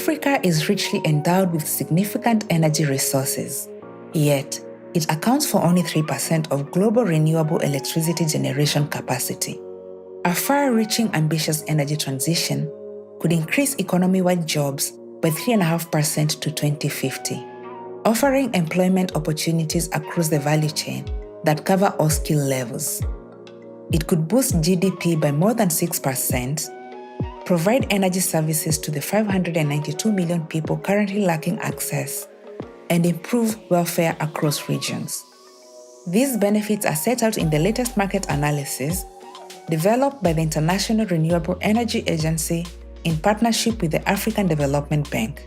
Africa is richly endowed with significant energy resources, yet it accounts for only 3% of global renewable electricity generation capacity. A far-reaching ambitious energy transition could increase economy-wide jobs by 3.5% to 2050, offering employment opportunities across the value chain that cover all skill levels. It could boost GDP by more than 6%, provide energy services to the 592 million people currently lacking access, and improve welfare across regions. These benefits are set out in the latest market analysis developed by the International Renewable Energy Agency in partnership with the African Development Bank.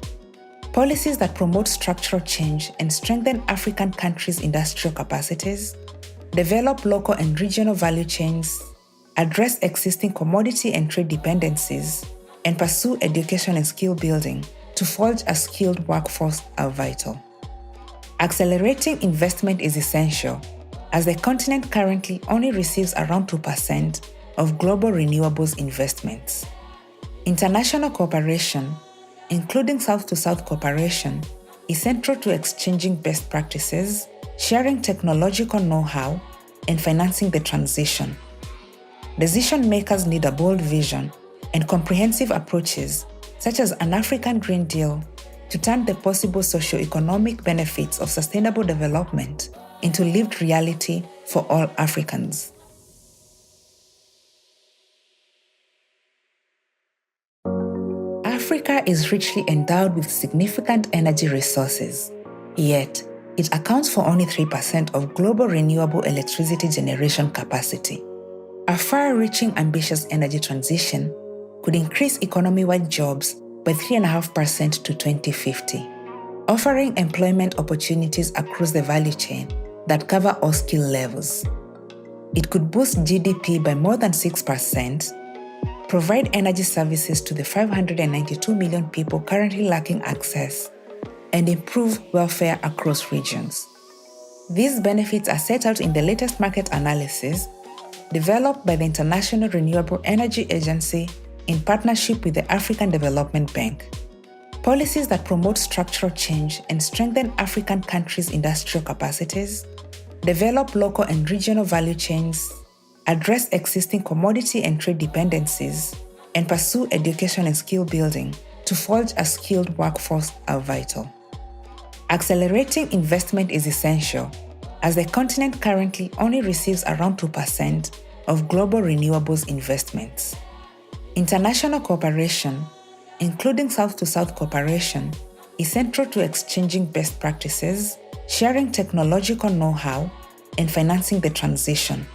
Policies that promote structural change and strengthen African countries' industrial capacities, develop local and regional value chains, address existing commodity and trade dependencies, and pursue education and skill building to forge a skilled workforce are vital. Accelerating investment is essential, as the continent currently only receives around 2% of global renewables investments. International cooperation, including South-to-South cooperation, is central to exchanging best practices, sharing technological know-how, and financing the transition. Decision makers need a bold vision and comprehensive approaches, such as an African Green Deal, to turn the possible socio-economic benefits of sustainable development into lived reality for all Africans. Africa is richly endowed with significant energy resources, yet it accounts for only 3% of global renewable electricity generation capacity. A far-reaching ambitious energy transition could increase economy-wide jobs by 3.5% to 2050, offering employment opportunities across the value chain that cover all skill levels. It could boost GDP by more than 6%, provide energy services to the 592 million people currently lacking access, and improve welfare across regions. These benefits are set out in the latest market analysis developed by the International Renewable Energy Agency in partnership with the African Development Bank. Policies that promote structural change and strengthen African countries' industrial capacities, develop local and regional value chains, address existing commodity and trade dependencies, and pursue education and skill building to forge a skilled workforce are vital. Accelerating investment is essential, as the continent currently only receives around 2% of global renewables investments. International cooperation, including South-to-South cooperation, is central to exchanging best practices, sharing technological know-how, and financing the transition.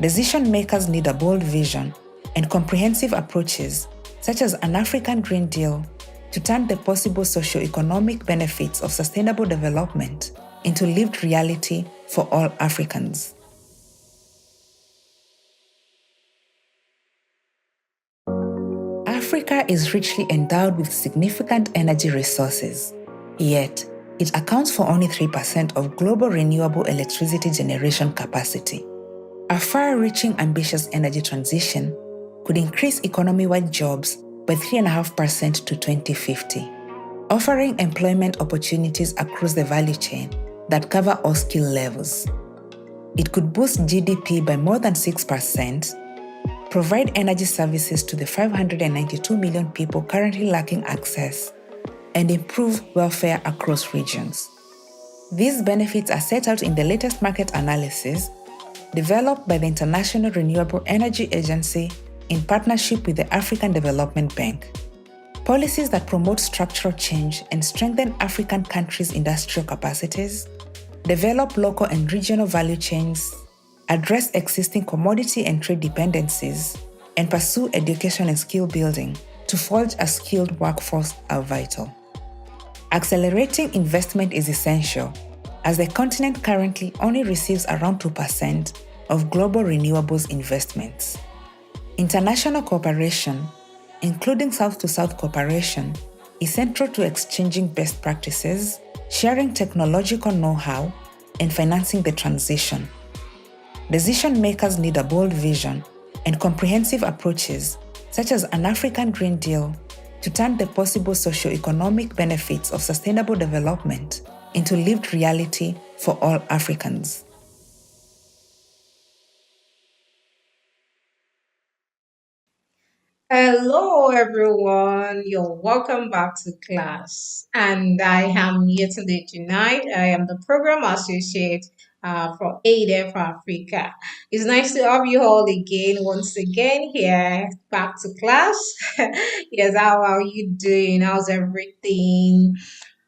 Decision makers need a bold vision and comprehensive approaches, such as an African Green Deal, to turn the possible socio-economic benefits of sustainable development into lived reality for all Africans. Africa is richly endowed with significant energy resources, yet it accounts for only 3% of global renewable electricity generation capacity. A far-reaching ambitious energy transition could increase economy-wide jobs by 3.5% to 2050, offering employment opportunities across the value chain that cover all skill levels. It could boost GDP by more than 6%, provide energy services to the 592 million people currently lacking access, and improve welfare across regions. These benefits are set out in the latest market analysis developed by the International Renewable Energy Agency in partnership with the African Development Bank. Policies that promote structural change and strengthen African countries' industrial capacities, develop local and regional value chains, address existing commodity and trade dependencies, and pursue education and skill building to forge a skilled workforce are vital. Accelerating investment is essential, as the continent currently only receives around 2% of global renewables investments. International cooperation, including South-to-South cooperation, is central to exchanging best practices, sharing technological know-how, and financing the transition. Decision makers need a bold vision and comprehensive approaches, such as an African Green Deal, to turn the possible socio-economic benefits of sustainable development into lived reality for all Africans. Hello, everyone. You're welcome back to class. And I am here today tonight. I am the program associate for AIIDEV Africa. It's nice to have you all again, once again, here back to class. Yes, how are you doing? How's everything?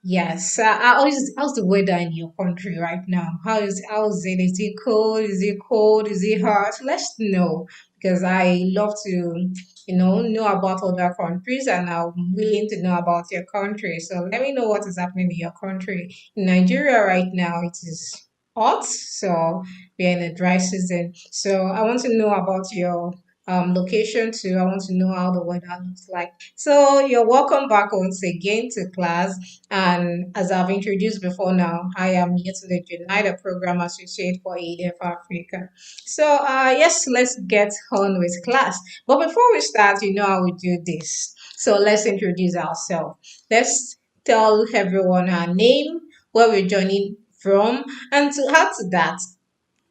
Yes. How's the weather in your country right now? How's it? Is it cold? Is it cold? Is it hot? Let's know because I love to know about other countries and I'm willing to know about your country. So let me know what is happening in your country. In Nigeria right now, it is hot, so we're in a dry season. So I want to know about your location too. I want to know how the weather looks like. So you're welcome back once again to class. And as I've introduced before now, I am here to the United Program Associate for AIIDEV Africa. So yes, let's get on with class. But before we start, you know how we do this. So let's introduce ourselves. Let's tell everyone our name, where we're joining from, and to add to that,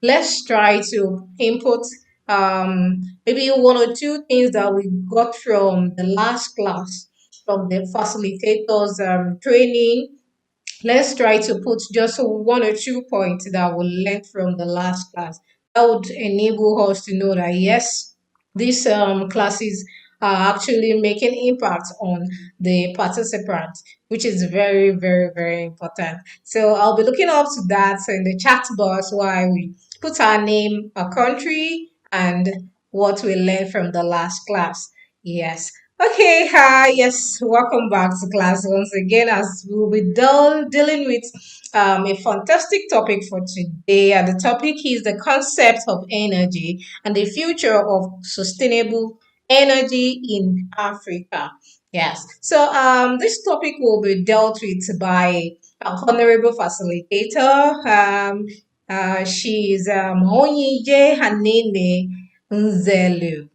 let's try to input maybe one or two things that we got from the last class, from the facilitators training. Let's try to put just one or two points that we learned from the last class. That would enable us to know that yes, these classes are actually making impact on the participants, which is very, very, very important. So I'll be looking up to that in the chat box while we put our name, our country, and what we learned from the last class. Yes. Okay, hi, yes, welcome back to class once again as we'll be dealing with a fantastic topic for today. And the topic is the concept of energy and the future of sustainable energy in Africa. Yes, so this topic will be dealt with by our honorable facilitator. She is Onyije Hanene Nzelu.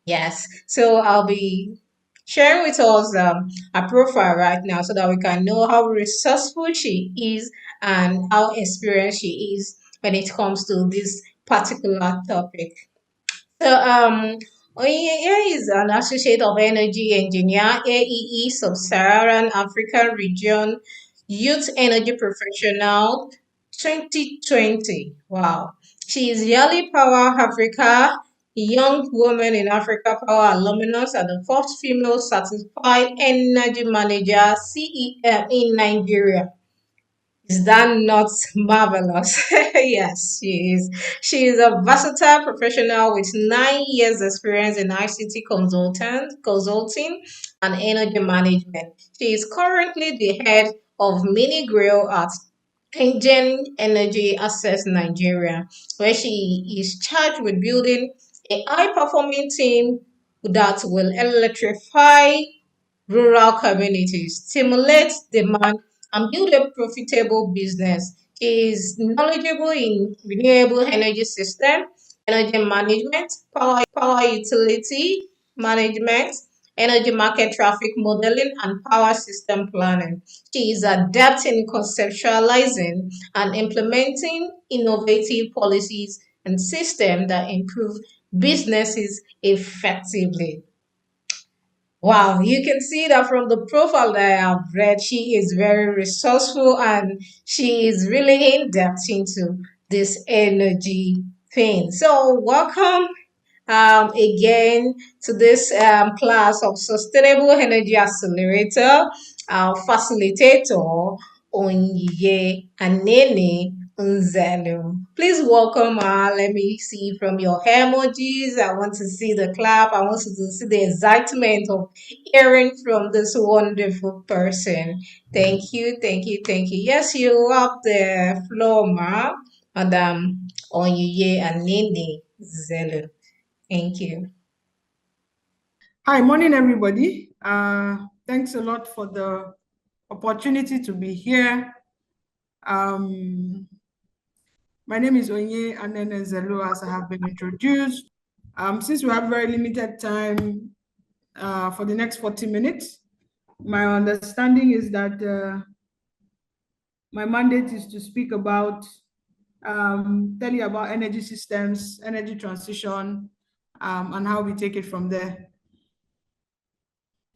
Yes. So I'll be sharing with us a profile right now so that we can know how resourceful she is and how experienced she is when it comes to this particular topic. So, Oyeye is an associate of energy engineer, AEE, Sub-Saharan African Region, Youth Energy Professional, 2020. Wow. She is Yali Power Africa, Young Woman in Africa Power alumnus, and the first female certified energy manager CEM in Nigeria. Is that not marvelous? Yes, she is. She is a versatile professional with 9 years experience in ICT consulting and energy management. She is currently the head of Mini Grill at Engine Energy Access Nigeria, where she is charged with building a high performing team that will electrify rural communities, stimulate demand, and build a profitable business. He is knowledgeable in renewable energy system, energy management, power utility management, energy market traffic modeling, and power system planning. She is adept in conceptualizing and implementing innovative policies and systems that improve businesses effectively. Wow, you can see that from the profile that I have read, she is very resourceful and she is really in depth into this energy thing. So, welcome again to this class of Sustainable Energy Accelerator, our facilitator, Onye Anene Nzelu. Please welcome her. Let me see from your emojis. I want to see the clap. I want to see the excitement of hearing from this wonderful person. Thank you, thank you, thank you. Yes, you have the floor, ma. Madam Onye Anene Nzelu. Thank you. Hi, morning, everybody. Thanks a lot for the opportunity to be here. My name is Onye Anene Zelu, as I have been introduced. Since we have very limited time for the next 40 minutes, my understanding is that my mandate is to speak about, tell you about energy systems, energy transition, and how we take it from there.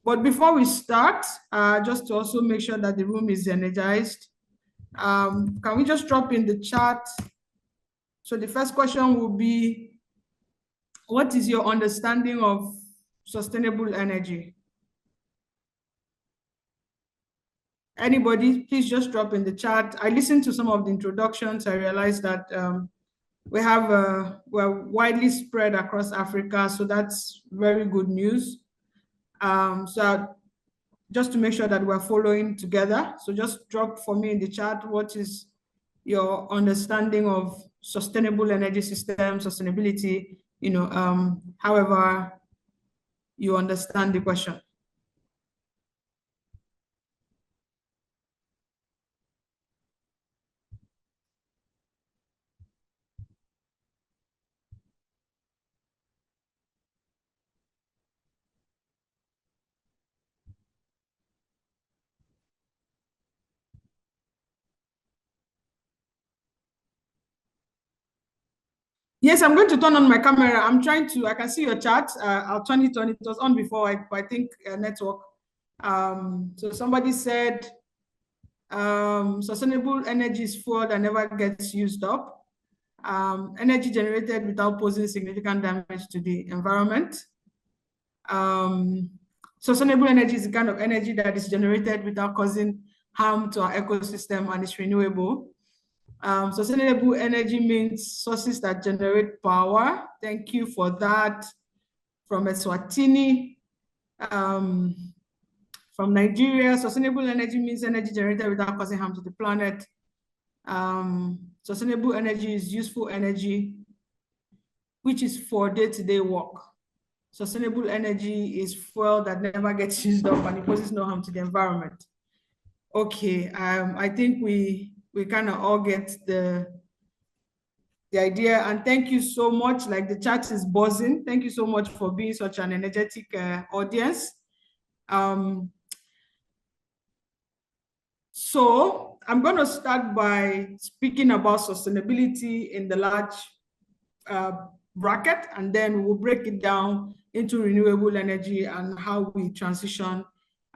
But before we start, just to also make sure that the room is energized, can we just drop in the chat? So the first question will be, what is your understanding of sustainable energy? Anybody, please just drop in the chat. I listened to some of the introductions. I realized that we're widely spread across Africa, so that's very good news. So just to make sure that we're following together, so just drop for me in the chat, what is your understanding of sustainable energy system, sustainability, however you understand the question. Yes, I'm going to turn on my camera. I can see your chat. I'll turn it on. It was on before, I think, network. So somebody said, sustainable energy is fuel that never gets used up. Energy generated without posing significant damage to the environment. Sustainable energy is the kind of energy that is generated without causing harm to our ecosystem and is renewable. Sustainable energy means sources that generate power. Thank you for that. From Eswatini. From Nigeria, sustainable energy means energy generated without causing harm to the planet. Sustainable energy is useful energy, which is for day-to-day work. Sustainable energy is fuel that never gets used up and it poses no harm to the environment. Okay, I think we kind of all get the idea, and thank you so much. Like, the chat is buzzing. Thank you so much for being such an energetic audience. So I'm going to start by speaking about sustainability in the large bracket, and then we'll break it down into renewable energy and how we transition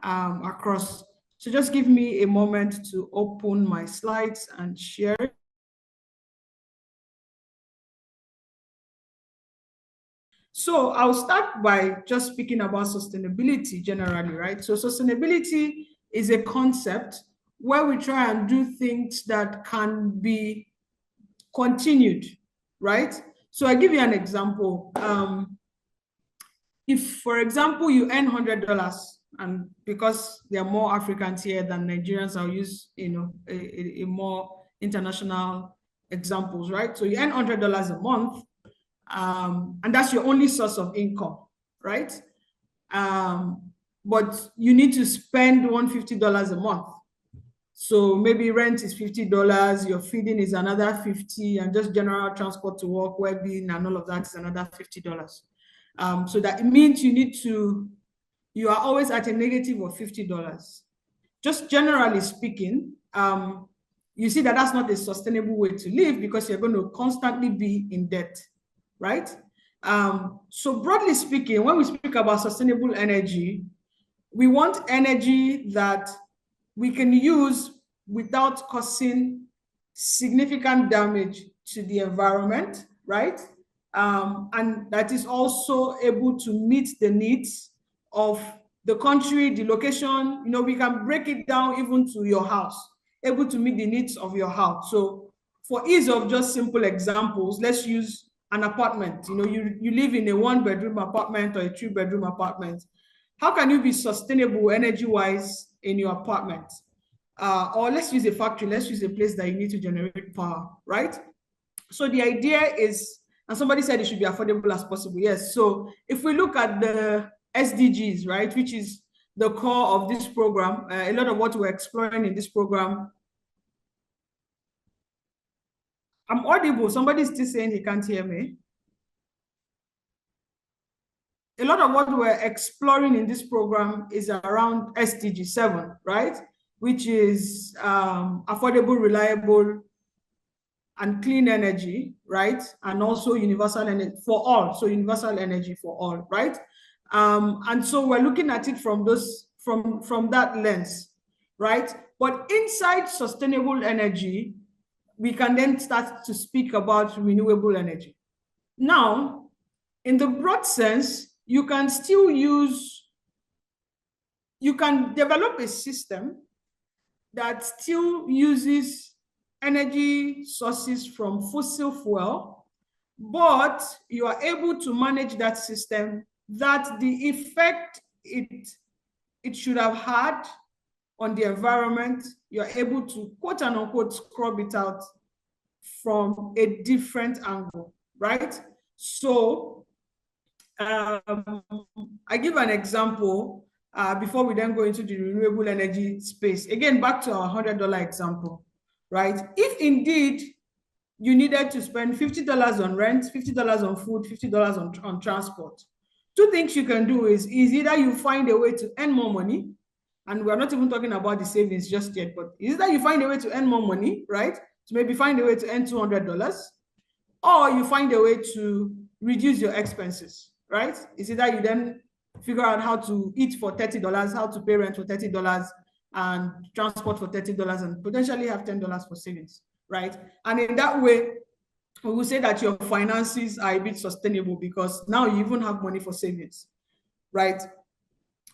across. So just give me a moment to open my slides and share it. So I'll start by just speaking about sustainability generally, right? So sustainability is a concept where we try and do things that can be continued, right? So I give you an example. If, for example, you earn $100, and because there are more Africans here than Nigerians, I'll use a more international examples, right? So you earn $100 a month, and that's your only source of income, right? But you need to spend $150 a month. So maybe rent is $50, your feeding is another $50, and just general transport to work, well-being, and all of that is another $50. So that it means you are always at a negative of $50. Just generally speaking, you see that that's not a sustainable way to live, because you're going to constantly be in debt, right? So broadly speaking, when we speak about sustainable energy, we want energy that we can use without causing significant damage to the environment, right? And that is also able to meet the needs of the country, the location. We can break it down even to your house, able to meet the needs of your house. So for ease of just simple examples, let's use an apartment. You live in a 1-bedroom apartment or a 3-bedroom apartment. How can you be sustainable energy-wise in your apartment? Or let's use a factory, let's use a place that you need to generate power, right? So the idea is, and somebody said it should be affordable as possible. Yes. So if we look at the SDGs, right, which is the core of this program, a lot of what we're exploring in this program. I'm audible. Somebody's still saying he can't hear me. a lot of what we're exploring in this program is around SDG 7, right? Which is affordable, reliable, and clean energy, right? And also universal energy for all. So universal energy for all, right? And so we're looking at it from that lens, right? But inside sustainable energy, we can then start to speak about renewable energy. Now, in the broad sense, you can develop a system that still uses energy sources from fossil fuel, but you are able to manage that system that the effect it should have had on the environment, you're able to quote and unquote scrub it out from a different angle, right? So I give an example before we then go into the renewable energy space. Again, back to our $100 example, right? If indeed you needed to spend $50 on rent, $50 on food, $50 on transport, two things you can do is either you find a way to earn more money, and we're not even talking about the savings just yet, but either you find a way to earn more money, right? So maybe find a way to earn $200, or you find a way to reduce your expenses, right? It's either you then figure out how to eat for $30, how to pay rent for $30, and transport for $30, and potentially have $10 for savings, right? And in that way, we will say that your finances are a bit sustainable because now you even have money for savings, right?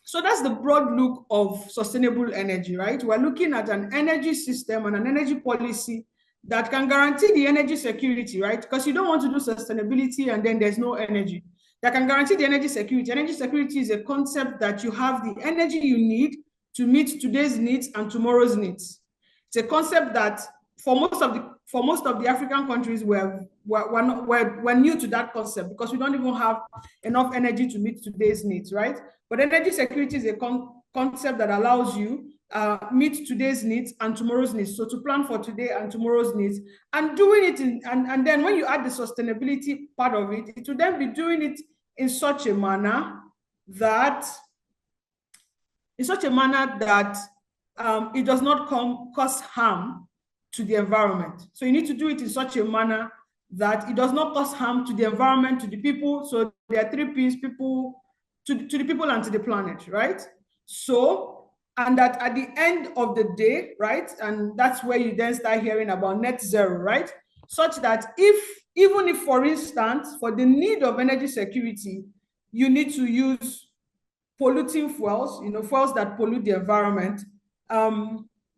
So that's the broad look of sustainable energy, right? We're looking at an energy system and an energy policy that can guarantee the energy security, right? Because you don't want to do sustainability and then there's no energy. That can guarantee the energy security. Energy security is a concept that you have the energy you need to meet today's needs and tomorrow's needs. It's a concept that for most of the African countries, we're new to that concept because we don't even have enough energy to meet today's needs, right? But energy security is a concept that allows you meet today's needs and tomorrow's needs. So to plan for today and tomorrow's needs, and doing it and then when you add the sustainability part of it, it will then be doing it in such a manner that it does not cause harm to the environment. So you need to do it in such a manner that it does not cause harm to the environment, to the people. So there are 3 P's: people, to the people and to the planet, right? So, and that at the end of the day, right, and that's where you then start hearing about net zero, right? Such that even if, for instance, for the need of energy security, you need to use polluting fuels, fuels that pollute the environment,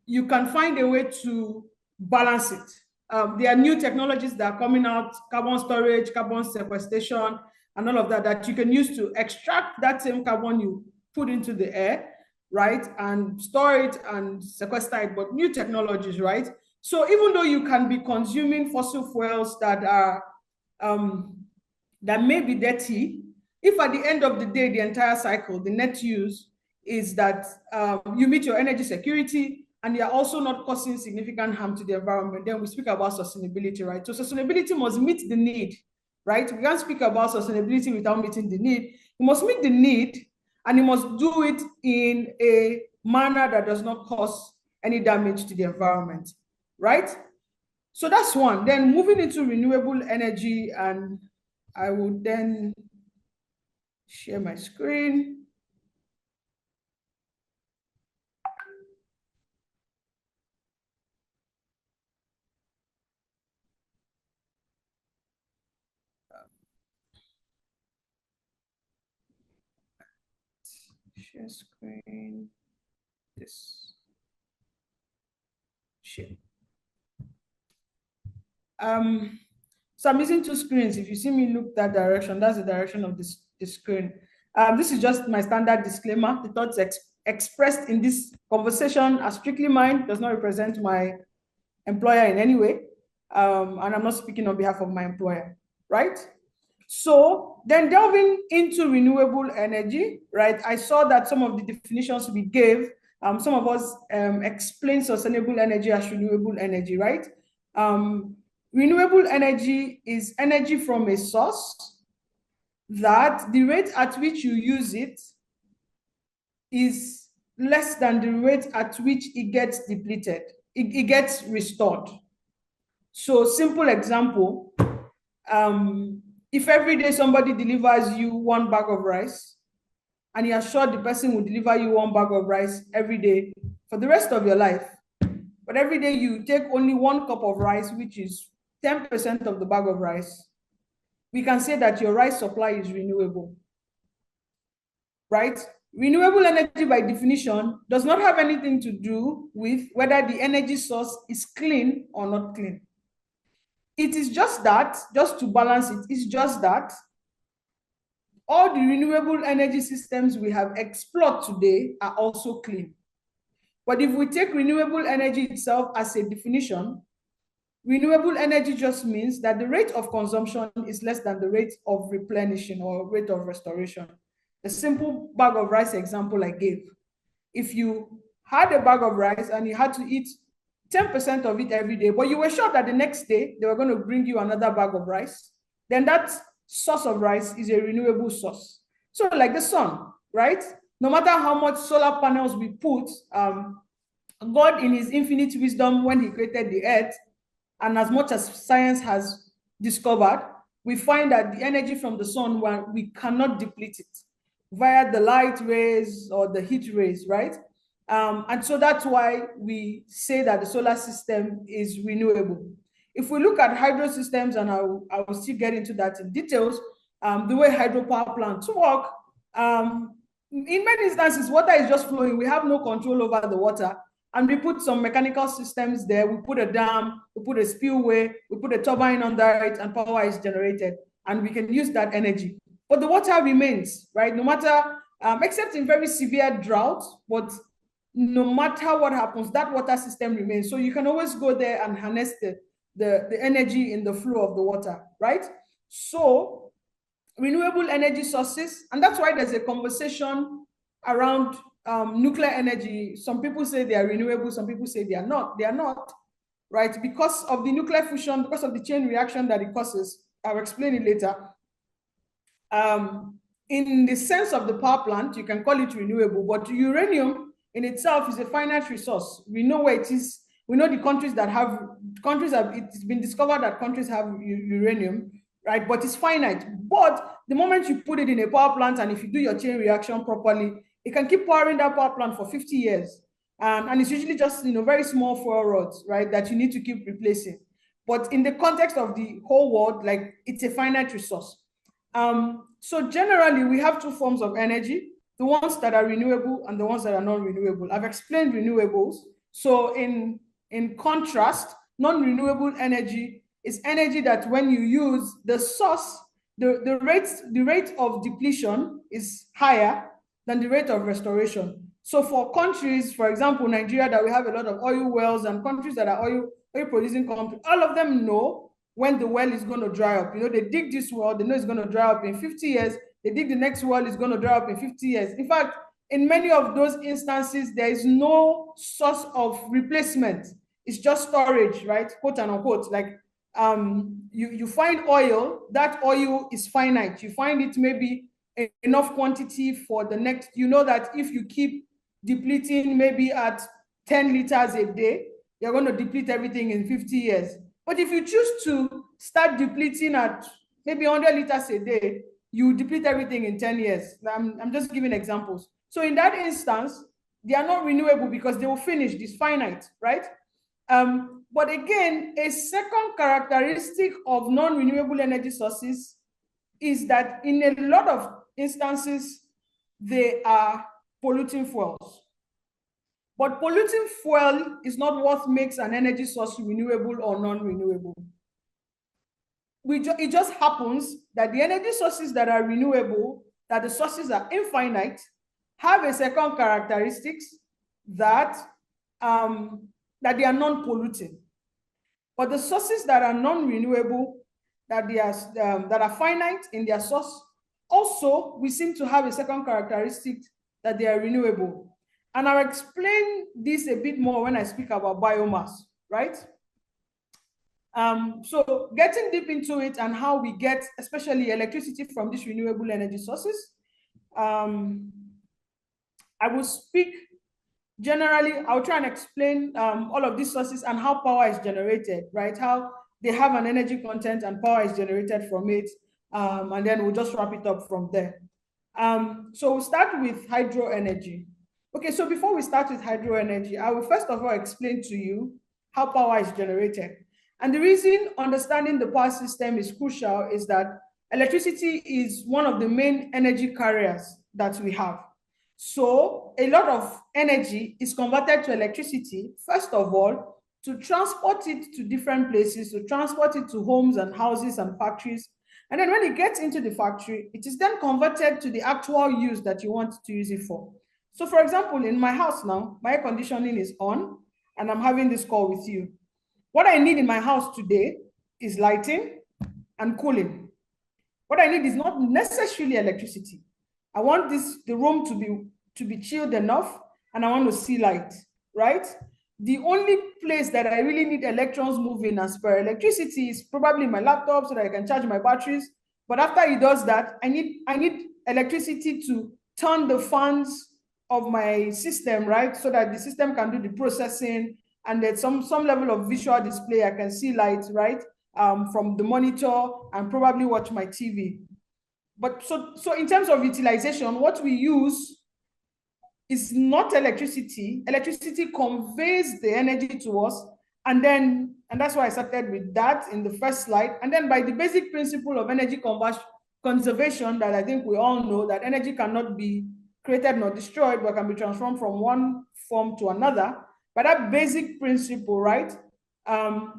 you can find a way to balance it. There are new technologies that are coming out, carbon storage, carbon sequestration, and all of that you can use to extract that same carbon you put into the air, right, and store it and sequester it, but new technologies, right? So even though you can be consuming fossil fuels that are that may be dirty, if at the end of the day, the entire cycle, the net use is that you meet your energy security and you're also not causing significant harm to the environment, then we speak about sustainability, right? So sustainability must meet the need, right? We can't speak about sustainability without meeting the need. You must meet the need, and you must do it in a manner that does not cause any damage to the environment, right? So that's one. Then moving into renewable energy, and I will then share my screen. Share screen. This. Share. So I'm using 2 screens. If you see me look that direction, that's the direction of this screen. This is just my standard disclaimer. The thoughts expressed in this conversation are strictly mine, does not represent my employer in any way. And I'm not speaking on behalf of my employer, right? So then delving into renewable energy, right? I saw that some of the definitions we gave, some of us explained sustainable energy as renewable energy, right? Renewable energy is energy from a source that the rate at which you use it is less than the rate at which it gets depleted, it gets restored. So simple example, if every day somebody delivers you 1 bag of rice, and you are sure the person will deliver you 1 bag of rice every day for the rest of your life, but every day you take only 1 cup of rice, which is 10% of the bag of rice, we can say that your rice supply is renewable, right? Renewable energy, by definition, does not have anything to do with whether the energy source is clean or not clean. It is just that, just to balance it, it's just that all the renewable energy systems we have explored today are also clean. But if we take renewable energy itself as a definition, renewable energy just means that the rate of consumption is less than the rate of replenishing or rate of restoration. The simple bag of rice example I gave. If you had a bag of rice and you had to eat 10% of it every day, but you were sure that the next day they were going to bring you another bag of rice, then that source of rice is a renewable source. So like the sun, right? No matter how much solar panels we put, God in his infinite wisdom, when he created the earth, and as much as science has discovered, we find that the energy from the sun, we cannot deplete it via the light rays or the heat rays, right? And so that's why we say that the solar system is renewable. If we look at hydro systems, and I will still get into that in details, the way hydropower plants work, in many instances, water is just flowing. We have no control over the water. And we put some mechanical systems there. We put a dam, we put a spillway, we put a turbine under it, and power is generated. And we can use that energy. But the water remains, right? No matter, except in very severe drought, but no matter what happens, that water system remains. So you can always go there and harness the energy in the flow of the water, right? So renewable energy sources, and that's why there's a conversation around nuclear energy. Some people say they are renewable, some people say they are not. They are not, right? Because of the nuclear fusion, because of the chain reaction that it causes. I'll explain it later. In the sense of the power plant, you can call it renewable, but uranium in itself is a finite resource. We know where it is. We know the countries that have, it's been discovered that countries have uranium, right? But it's finite. But the moment you put it in a power plant, and if you do your chain reaction properly, it can keep powering that power plant for 50 years. And it's usually just, very small fuel rods, right, that you need to keep replacing. But in the context of the whole world, like, it's a finite resource. So generally, we have 2 forms of energy, the ones that are renewable and the ones that are non-renewable. I've explained renewables. So in contrast, non-renewable energy is energy that when you use the source, the rate of depletion is higher than the rate of restoration. So for countries, for example, Nigeria, that we have a lot of oil wells, and countries that are oil producing countries, all of them know when the well is going to dry up. They dig this well, they know it's going to dry up in 50 years. They dig the next well, it's going to dry up in 50 years. In fact, in many of those instances, there is no source of replacement. It's just storage, right? Quote and unquote. Like, you find oil, that oil is finite. You find it maybe enough quantity for the next, that if you keep depleting maybe at 10 liters a day, you're going to deplete everything in 50 years. But if you choose to start depleting at maybe 100 liters a day, you deplete everything in 10 years. I'm just giving examples. So in that instance, they are not renewable because they will finish, this finite, right? But again, a second characteristic of non-renewable energy sources is that in a lot of instances, they are polluting fuels. But polluting fuel is not what makes an energy source renewable or non-renewable. It just happens that the energy sources that are renewable, that the sources are infinite, have a second characteristics that, that they are non-polluting. But the sources that are non-renewable, that are finite in their source, also we seem to have a second characteristic that they are renewable. And I'll explain this a bit more when I speak about biomass, right? So getting deep into it and how we get, especially electricity from these renewable energy sources, I will speak generally. I'll try and explain all of these sources and how power is generated, right? How they have an energy content and power is generated from it. And then we'll just wrap it up from there. So we'll start with hydro energy. Okay, so before we start with hydro energy, I will first of all explain to you how power is generated. And the reason understanding the power system is crucial is that electricity is one of the main energy carriers that we have. So a lot of energy is converted to electricity, first of all, to transport it to different places, to transport it to homes and houses and factories. And then when it gets into the factory, it is then converted to the actual use that you want to use it for. So for example, in my house now, my air conditioning is on and I'm having this call with you. What I need in my house today is lighting and cooling. What I need is not necessarily electricity. I want the room to be chilled enough, and I want to see light, right? The only place that I really need electrons moving as per electricity is probably my laptop so that I can charge my batteries. But after it does that, I need electricity to turn the fans of my system, right? So that the system can do the processing and there's some level of visual display. I can see light, right? From the monitor and probably watch my TV. But so in terms of utilization, what we use is not electricity. Electricity conveys the energy to us. And that's why I started with that in the first slide. And then by the basic principle of energy conservation that I think we all know, that energy cannot be created nor destroyed, but can be transformed from one form to another. By that basic principle, right?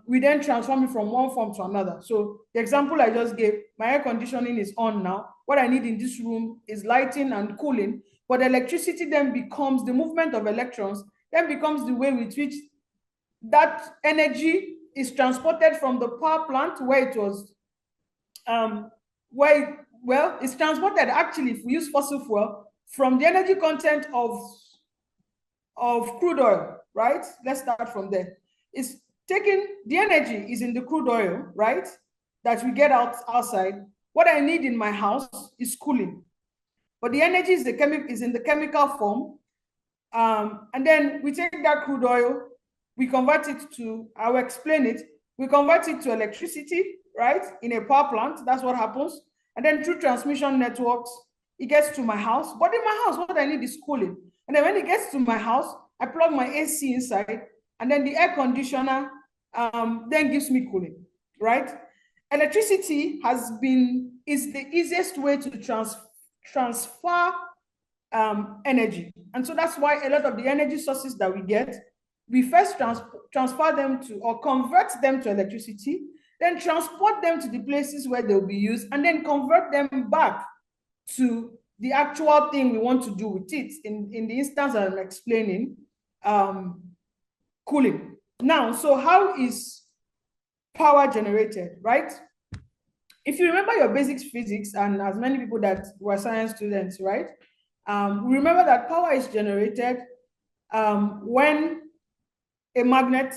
We then transform it from one form to another. So the example I just gave, my air conditioning is on now. What I need in this room is lighting and cooling, but electricity then becomes, the movement of electrons then becomes the way with which that energy is transported from the power plant where it was, it's transported actually, if we use fossil fuel, from the energy content of crude oil, right? Let's start from there. It's taking, the energy is in the crude oil, right? That we get outside. What I need in my house is cooling. But the energy is in the chemical form. And then we take that crude oil, we convert it to, I will explain it, we convert it to electricity, right? In a power plant, that's what happens. And then through transmission networks, it gets to my house. But in my house, what I need is cooling. And then when it gets to my house, I plug my AC inside, and then the air conditioner then gives me cooling, right? Electricity is the easiest way to transfer energy. And so that's why a lot of the energy sources that we get, we first transfer them to, or convert them to electricity, then transport them to the places where they'll be used, and then convert them back to the actual thing we want to do with it. In the instance that I'm explaining, cooling. Now, so how is power generated, right? If you remember your basics physics, and as many people that were science students, right? Remember that power is generated when a magnet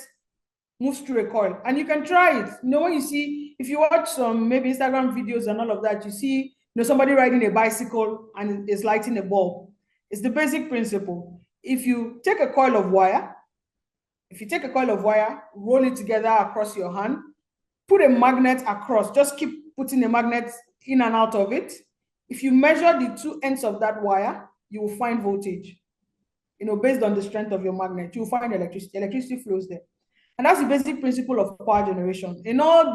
moves through a coil. And you can try it. You know, when you see, if you watch some maybe Instagram videos and all of that, you see, somebody riding a bicycle and is lighting a bulb. It's the basic principle. If you take a coil of wire, roll it together across your hand, put a magnet across, just keep putting a magnet in and out of it. If you measure the two ends of that wire, you will find voltage. Based on the strength of your magnet, you will find electricity. Electricity flows there. And that's the basic principle of power generation. In all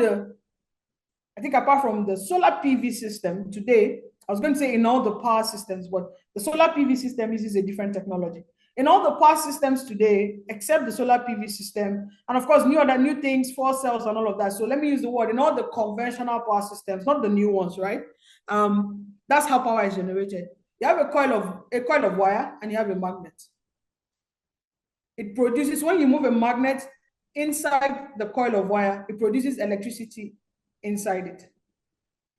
I think apart from the solar PV system today, I was going to say in all the power systems, but the solar PV system uses a different technology. In all the power systems today, except the solar PV system, and of course, new things, 4 cells and all of that. So let me use the word, in all the conventional power systems, not the new ones, right? That's how power is generated. You have a coil of wire and you have a magnet. It produces, when you move a magnet inside the coil of wire, it produces electricity inside it,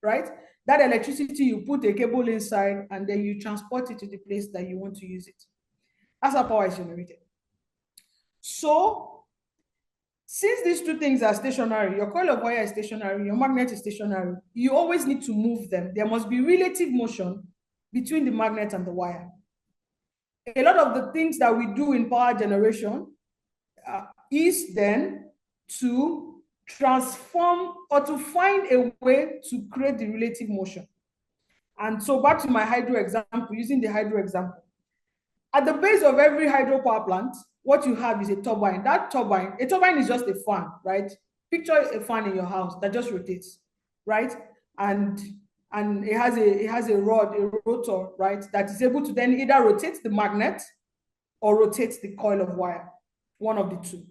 right? That electricity, you put a cable inside and then you transport it to the place that you want to use it. That's how power is generated. So Since these two things are stationary, your coil of wire is stationary, your magnet is stationary, you always need to move them. There must be relative motion between the magnet and the wire. A lot of the things that we do in power generation is then to transform or to find a way to create the relative motion. And so back to my hydro example, using the hydro example. At the base of every hydro power plant, what you have is a turbine. That turbine, a turbine is just a fan, right? Picture a fan in your house that just rotates, right? And it has a rod, a rotor, right? That is able to then either rotate the magnet or rotate the coil of wire, one of the two.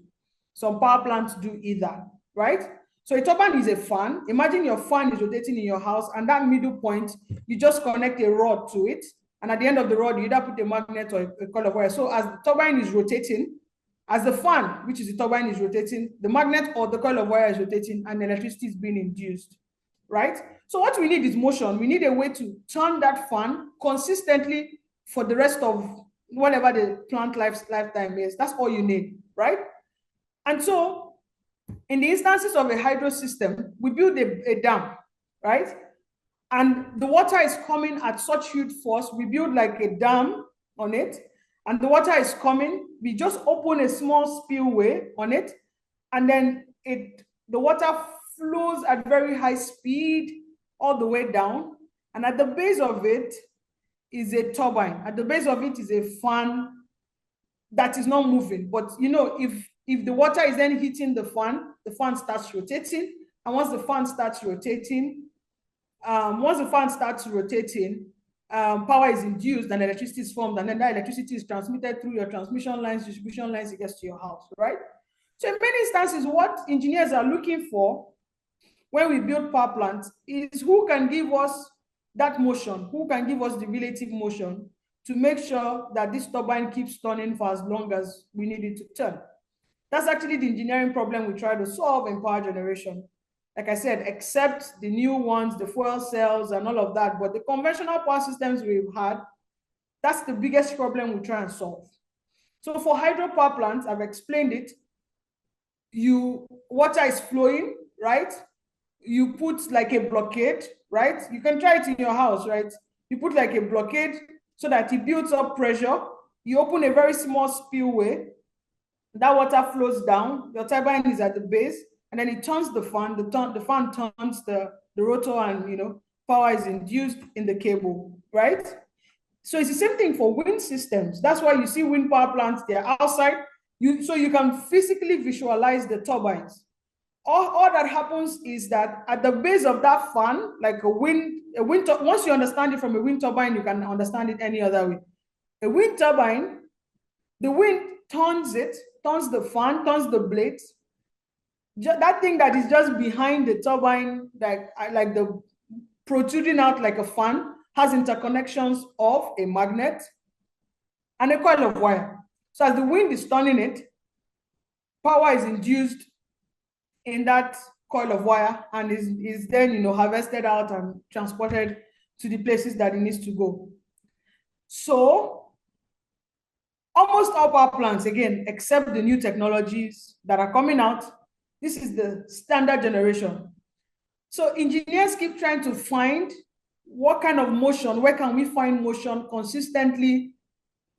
Some power plants do either, right? So a turbine is a fan. Imagine your fan is rotating in your house, and that middle point, you just connect a rod to it. And at the end of the rod, you either put a magnet or a coil of wire. So as the turbine is rotating, as the fan, which is the turbine, is rotating, the magnet or the coil of wire is rotating, and electricity is being induced, right? So what we need is motion. We need a way to turn that fan consistently for the rest of whatever the plant lifetime is. That's all you need, right? And so in the instances of a hydro system, we build a dam, right? And the water is coming at such huge force, we build like a dam on it, and the water is coming, we just open a small spillway on it, and then the water flows at very high speed all the way down, and at the base of it is a turbine. At the base of it is a fan that is not moving. But you know, if the water is then hitting the fan starts rotating, and once the fan starts rotating, power is induced and electricity is formed, and then that electricity is transmitted through your transmission lines, distribution lines, it gets to your house, right? So in many instances, what engineers are looking for when we build power plants is who can give us that motion, who can give us the relative motion to make sure that this turbine keeps turning for as long as we need it to turn. That's actually the engineering problem we try to solve in power generation. Like I said, except the new ones, the fuel cells and all of that, but the conventional power systems we've had, that's the biggest problem we try and solve. So for hydropower plants, I've explained it. Water is flowing, right? You put like a blockade, right? You can try it in your house, right? You put like a blockade so that it builds up pressure. You open a very small spillway, that water flows down, your turbine is at the base, and then it turns the fan, the fan turns the rotor, and power is induced in the cable, right? So it's the same thing for wind systems. That's why you see wind power plants, they're outside, so you can physically visualize the turbines. All that happens is that at the base of that fan, like once you understand it from a wind turbine, you can understand it any other way. A wind turbine, the wind turns the fan, turns the blades. That thing that is just behind the turbine, like the protruding out like a fan, has interconnections of a magnet and a coil of wire. So as the wind is turning it, power is induced in that coil of wire and is then harvested out and transported to the places that it needs to go. So almost all power plants, again, except the new technologies that are coming out, this is the standard generation. So engineers keep trying to find what kind of motion, where can we find motion consistently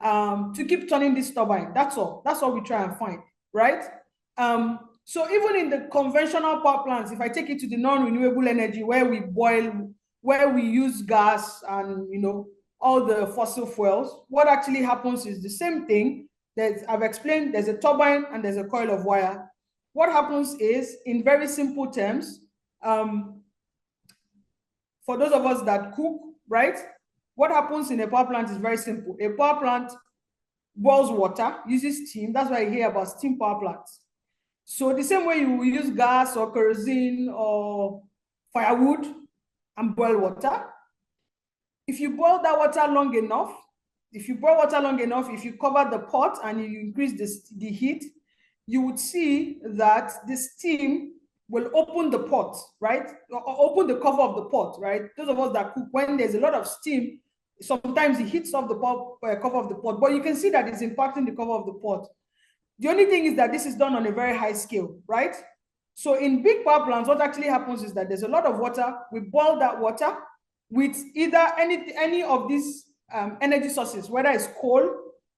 to keep turning this turbine. That's all we try and find, right? So even in the conventional power plants, if I take it to the non-renewable energy where we boil, where we use gas and all the fossil fuels, what actually happens is the same thing. I've explained, there's a turbine and there's a coil of wire. What happens is, in very simple terms, for those of us that cook, right? What happens in a power plant is very simple. A power plant boils water, uses steam. That's why you hear about steam power plants. So the same way you will use gas or kerosene or firewood and boil water, if you boil that water long enough, if you cover the pot and you increase the heat, you would see that the steam will open the pot, right? Or open the cover of the pot, right? Those of us that cook, when there's a lot of steam, sometimes it heats off the pot, cover of the pot, but you can see that it's impacting the cover of the pot. The only thing is that this is done on a very high scale, right? So in big power plants, what actually happens is that there's a lot of water. We boil that water with either any of these energy sources, whether it's coal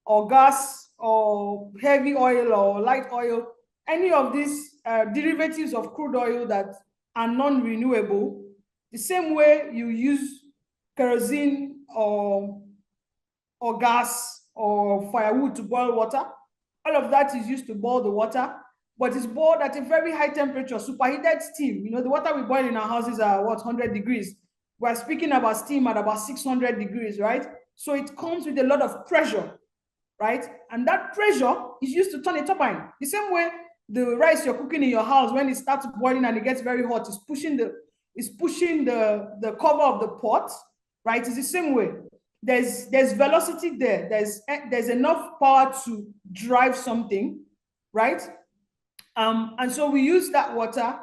or gas or heavy oil or light oil, any of these derivatives of crude oil that are non-renewable, the same way you use kerosene or gas or firewood to boil water. All of that is used to boil the water, but it's boiled at a very high temperature, superheated steam. You know, the water we boil in our houses are what, 100 degrees. We're speaking about steam at about 600 degrees, right? So it comes with a lot of pressure, right? And that pressure is used to turn a turbine. The same way the rice you're cooking in your house, when it starts boiling and it gets very hot, is pushing the cover of the pot, right? It's the same way. There's velocity there. There's enough power to drive something, right? And so we use that water,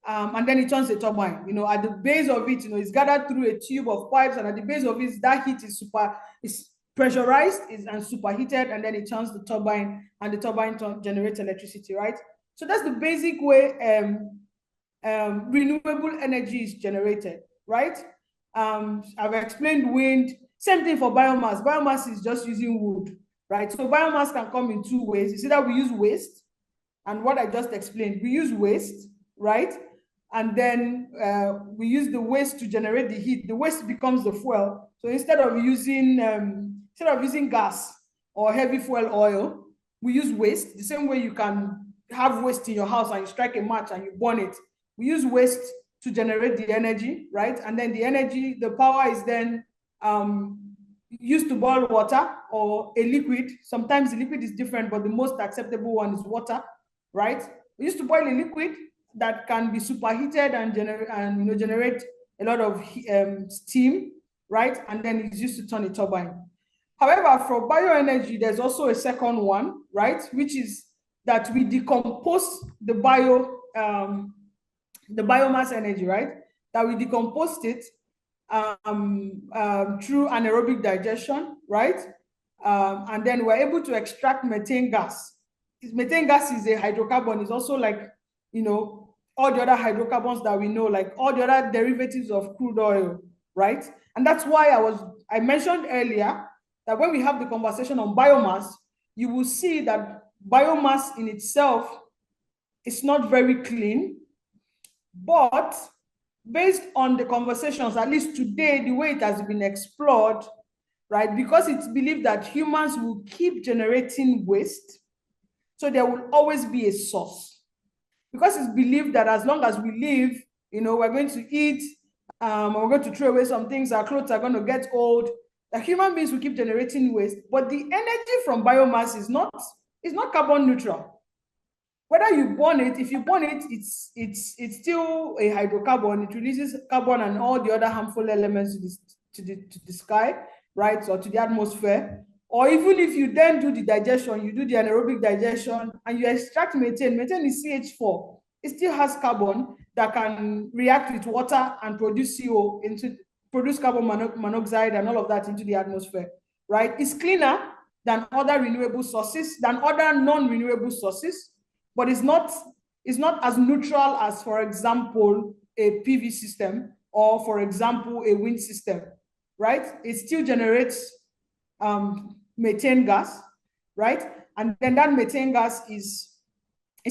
and then it turns the turbine. You know, at the base of it, you know, it's gathered through a tube of pipes, and at the base of it, that heat is pressurized and superheated, and then it turns the turbine, and the turbine generates electricity, right? So that's the basic way renewable energy is generated, right? I've explained wind. Same thing for biomass. Biomass is just using wood, right? So biomass can come in two ways. It's either we use waste, and what I just explained, we use waste, right? And then we use the waste to generate the heat. The waste becomes the fuel. So instead of using gas or heavy fuel oil, we use waste. The same way you can have waste in your house and you strike a match and you burn it. We use waste to generate the energy, right? And then the energy, the power is then used to boil water or a liquid. Sometimes the liquid is different, but the most acceptable one is water, right? We used to boil a liquid that can be superheated and generate a lot of steam, right? And then it's used to turn a turbine. However, for bioenergy, there's also a second one, right? Which is that we decompose the biomass energy, right? That we decomposed it through anaerobic digestion, right? And then we're able to extract methane gas. Methane gas is a hydrocarbon. It's also like, you know, all the other hydrocarbons that we know, like all the other derivatives of crude oil, right? And that's why I mentioned earlier that when we have the conversation on biomass, you will see that biomass in itself is not very clean, but based on the conversations, at least today, the way it has been explored, right? Because it's believed that humans will keep generating waste, so there will always be a source. Because it's believed that as long as we live, you know, we're going to eat, we're going to throw away some things, our clothes are going to get old. The human beings will keep generating waste, but the energy from biomass is not carbon neutral. Whether you burn it, if you burn it, it's still a hydrocarbon. It releases carbon and all the other harmful elements to the sky, right, or to the atmosphere. Or even if you then do the digestion, you do the anaerobic digestion and you extract methane. Methane is CH4. It still has carbon that can react with water and produce CO, produce carbon monoxide and all of that into the atmosphere, right? It's cleaner than other renewable sources, than other non-renewable sources, but it's not as neutral as, for example, a PV system or, for example, a wind system, right? It still generates methane gas, right? And then that methane gas it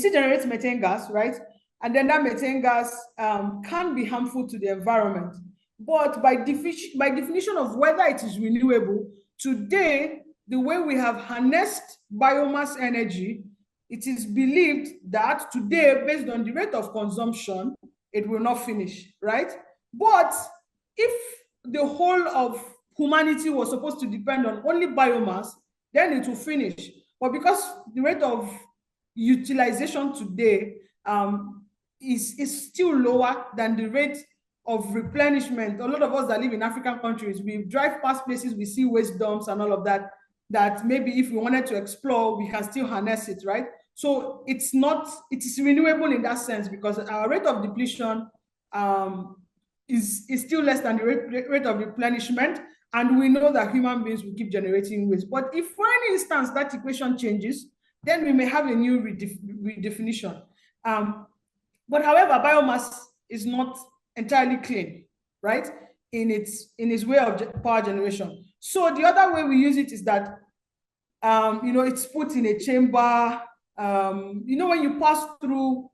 still generates methane gas, right? And then that methane gas can be harmful to the environment. But by definition of whether it is renewable, today, the way we have harnessed biomass energy, it is believed that today, based on the rate of consumption, it will not finish, right? But if the whole of humanity was supposed to depend on only biomass, then it will finish. But because the rate of utilization today is still lower than the rate of replenishment. A lot of us that live in African countries, we drive past places, we see waste dumps and all of that, that maybe if we wanted to explore, we can still harness it, right? So it is renewable in that sense, because our rate of depletion is still less than the rate of replenishment. And we know that human beings will keep generating waste. But if for any instance that equation changes then we may have a new redefinition. But however, biomass is not entirely clean, right? In its way of power generation. So the other way we use it is that, it's put in a chamber. When you pass through,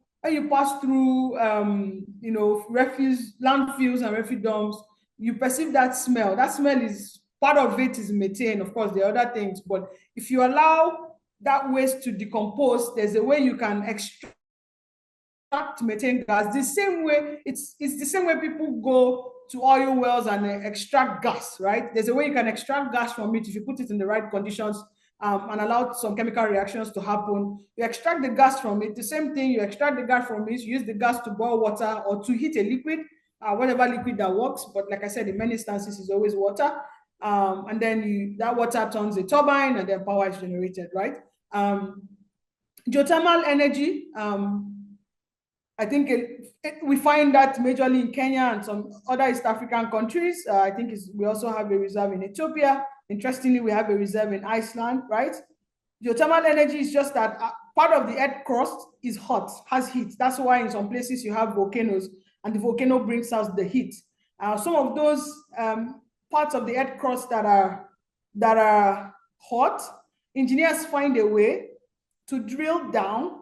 refuse, landfills and refuse dumps, you perceive that smell. That smell is, part of it is methane. Of course, there are other things, but if you allow that waste to decompose, there's a way you can extract methane gas. The same way, it's the same way people go to oil wells and extract gas, right? There's a way you can extract gas from it if you put it in the right conditions, and allow some chemical reactions to happen. You extract the gas from it. The same thing, you extract the gas from it, you use the gas to boil water or to heat a liquid, whatever liquid that works. But like I said, in many instances, it's always water. And then that water turns a turbine, and then power is generated, right? Geothermal energy, I think we find that majorly in Kenya and some other East African countries. I think we also have a reserve in Ethiopia. Interestingly, we have a reserve in Iceland, right? Geothermal energy is just that part of the earth crust is hot, has heat. That's why in some places you have volcanoes, and the volcano brings out the heat. Some of those parts of the earth crust that are hot, engineers find a way to drill down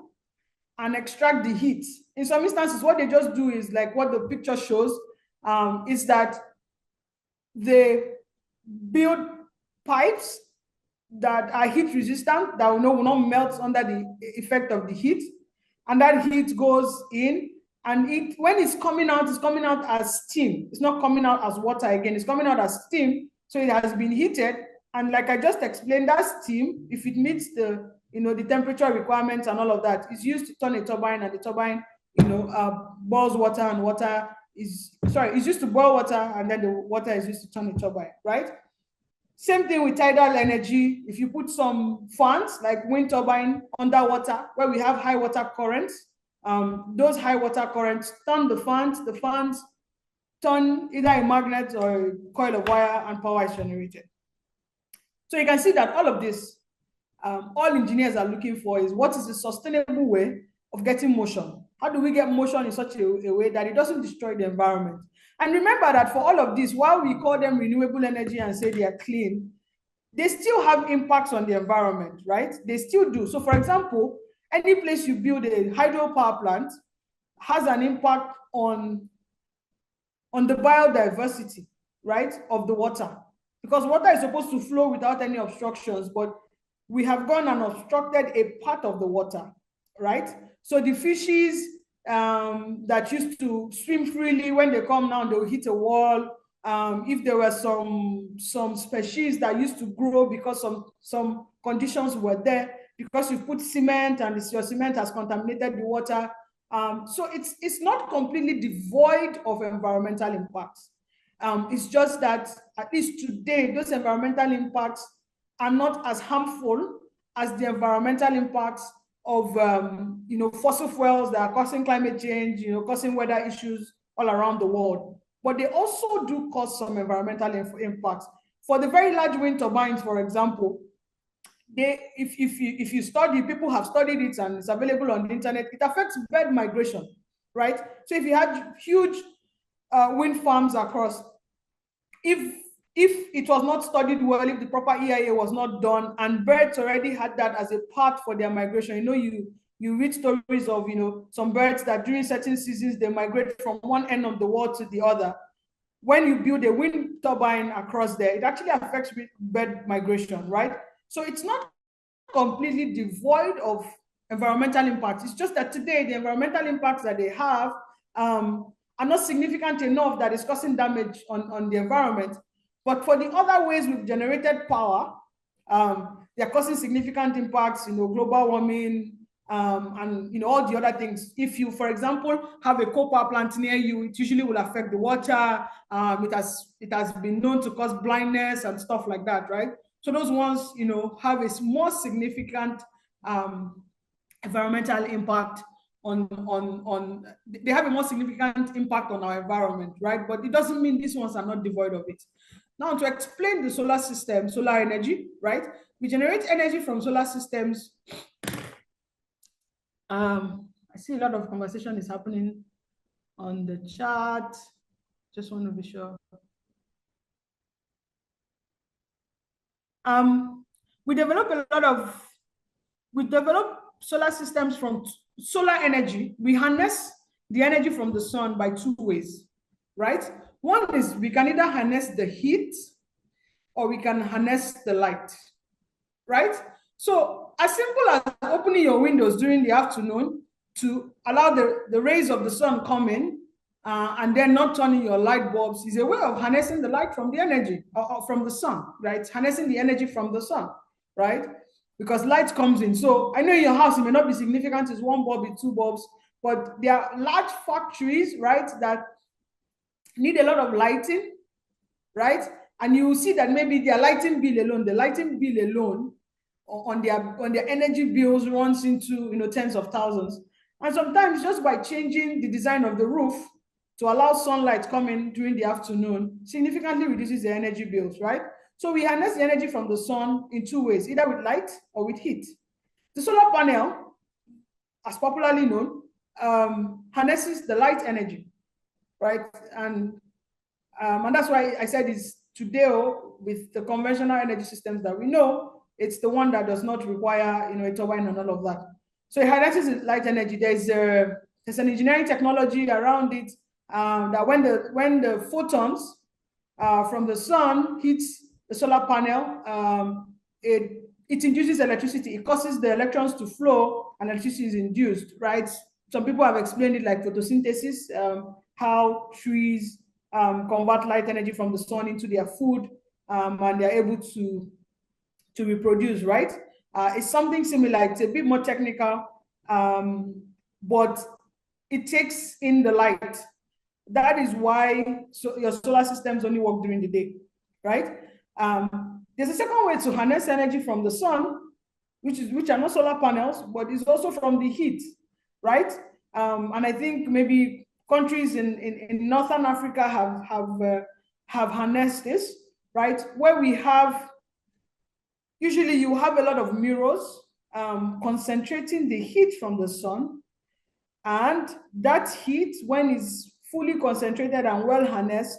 and extract the heat. In some instances, what they just do is like what the picture shows, is that they build pipes that are heat resistant, that will not melt under the effect of the heat. And that heat goes in, and when it's coming out as steam. It's not coming out as water again, it's coming out as steam. So it has been heated. And like I just explained, that steam, if it meets the temperature requirements and all of that, is used to turn a turbine, and the turbine, boils water, and it's used to boil water, and then the water is used to turn a turbine, right? Same thing with tidal energy. If you put some fans, like wind turbine underwater, where we have high water currents, those high water currents turn the fans turn either a magnet or a coil of wire, and power is generated. So you can see that all of this, all engineers are looking for is, what is the sustainable way of getting motion? How do we get motion in such a way that it doesn't destroy the environment? And remember that for all of this, while we call them renewable energy and say they are clean, they still have impacts on the environment, right? They still do. So for example, any place you build a hydropower plant has an impact on the biodiversity, right, of the water. Because water is supposed to flow without any obstructions, but we have gone and obstructed a part of the water, right? So the fishes that used to swim freely, when they come now, they'll hit a wall. If there were some species that used to grow because some conditions were there, because you put cement and your cement has contaminated the water. So it's not completely devoid of environmental impacts. It's just that, at least today, those environmental impacts are not as harmful as the environmental impacts of fossil fuels that are causing climate change, causing weather issues all around the world. But they also do cause some environmental impacts. For the very large wind turbines, for example, if you study, people have studied it and it's available on the internet, it affects bird migration, right? So if you had huge wind farms across, if it was not studied well, if the proper EIA was not done, and birds already had that as a part for their migration, you read stories of some birds that during certain seasons they migrate from one end of the world to the other. When you build a wind turbine across there, it actually affects bird migration, right? So it's not completely devoid of environmental impacts. It's just that today the environmental impacts that they have are not significant enough that it's causing damage on the environment. But for the other ways we've generated power, they're causing significant impacts, global warming, and all the other things. If you, for example, have a coal power plant near you, it usually will affect the water. It has been known to cause blindness and stuff like that, right? So those ones, have a more significant environmental impact they have a more significant impact on our environment, right? But it doesn't mean these ones are not devoid of it. Now, to explain the solar system, solar energy, right? We generate energy from solar systems I see a lot of conversation is happening on the chat. Just want to be sure. We develop solar systems from solar energy. We harness the energy from the sun by two ways, right? One is we can either harness the heat or we can harness the light, right? So as simple as opening your windows during the afternoon to allow the rays of the sun come in, and then not turning your light bulbs is a way of harnessing the light from the energy, or from the sun, right? Harnessing the energy from the sun, right? Because light comes in. So I know in your house it may not be significant, it's one bulb, it's two bulbs, but there are large factories, right, that need a lot of lighting, right? And you will see that maybe their lighting bill alone on their energy bills runs into tens of thousands. And sometimes just by changing the design of the roof to allow sunlight come in during the afternoon significantly reduces the energy bills, right? So we harness the energy from the sun in two ways, either with light or with heat. The solar panel, as popularly known, harnesses the light energy, right? And that's why I said it's today, with the conventional energy systems that we know, it's the one that does not require a turbine and all of that. So it harnesses light energy. There's an engineering technology around it, that when the photons from the sun hits the solar panel, it induces electricity. It causes the electrons to flow, and electricity is induced, right? Some people have explained it like photosynthesis, how trees convert light energy from the sun into their food, and they're able to reproduce, right? It's something similar. It's a bit more technical, but it takes in the light. That is why your solar systems only work during the day, right? There's a second way to harness energy from the sun, which are not solar panels, but is also from the heat, right? And I think maybe countries in Northern Africa have harnessed this, right? Where we have, usually you have a lot of mirrors concentrating the heat from the sun, and that heat, when it's fully concentrated and well harnessed,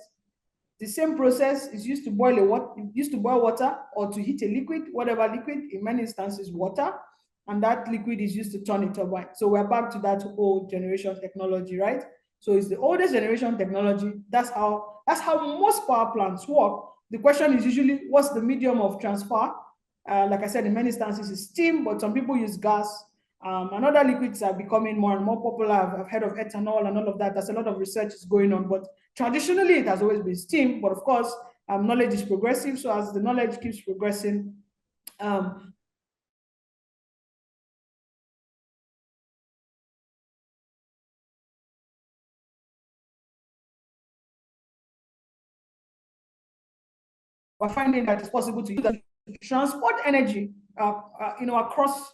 the same process is used to boil water or to heat a liquid, whatever liquid, in many instances water, and that liquid is used to turn a turbine. So we're back to that old generation technology, right? So it's the oldest generation technology. That's how most power plants work. The question is usually, what's the medium of transfer? Like I said, in many instances it's steam, but some people use gas. And other liquids are becoming more and more popular. I've heard of ethanol and all of that. There's a lot of research is going on, but traditionally it has always been steam. But of course, knowledge is progressive. So as the knowledge keeps progressing, we're finding that it's possible to use that to transport energy, across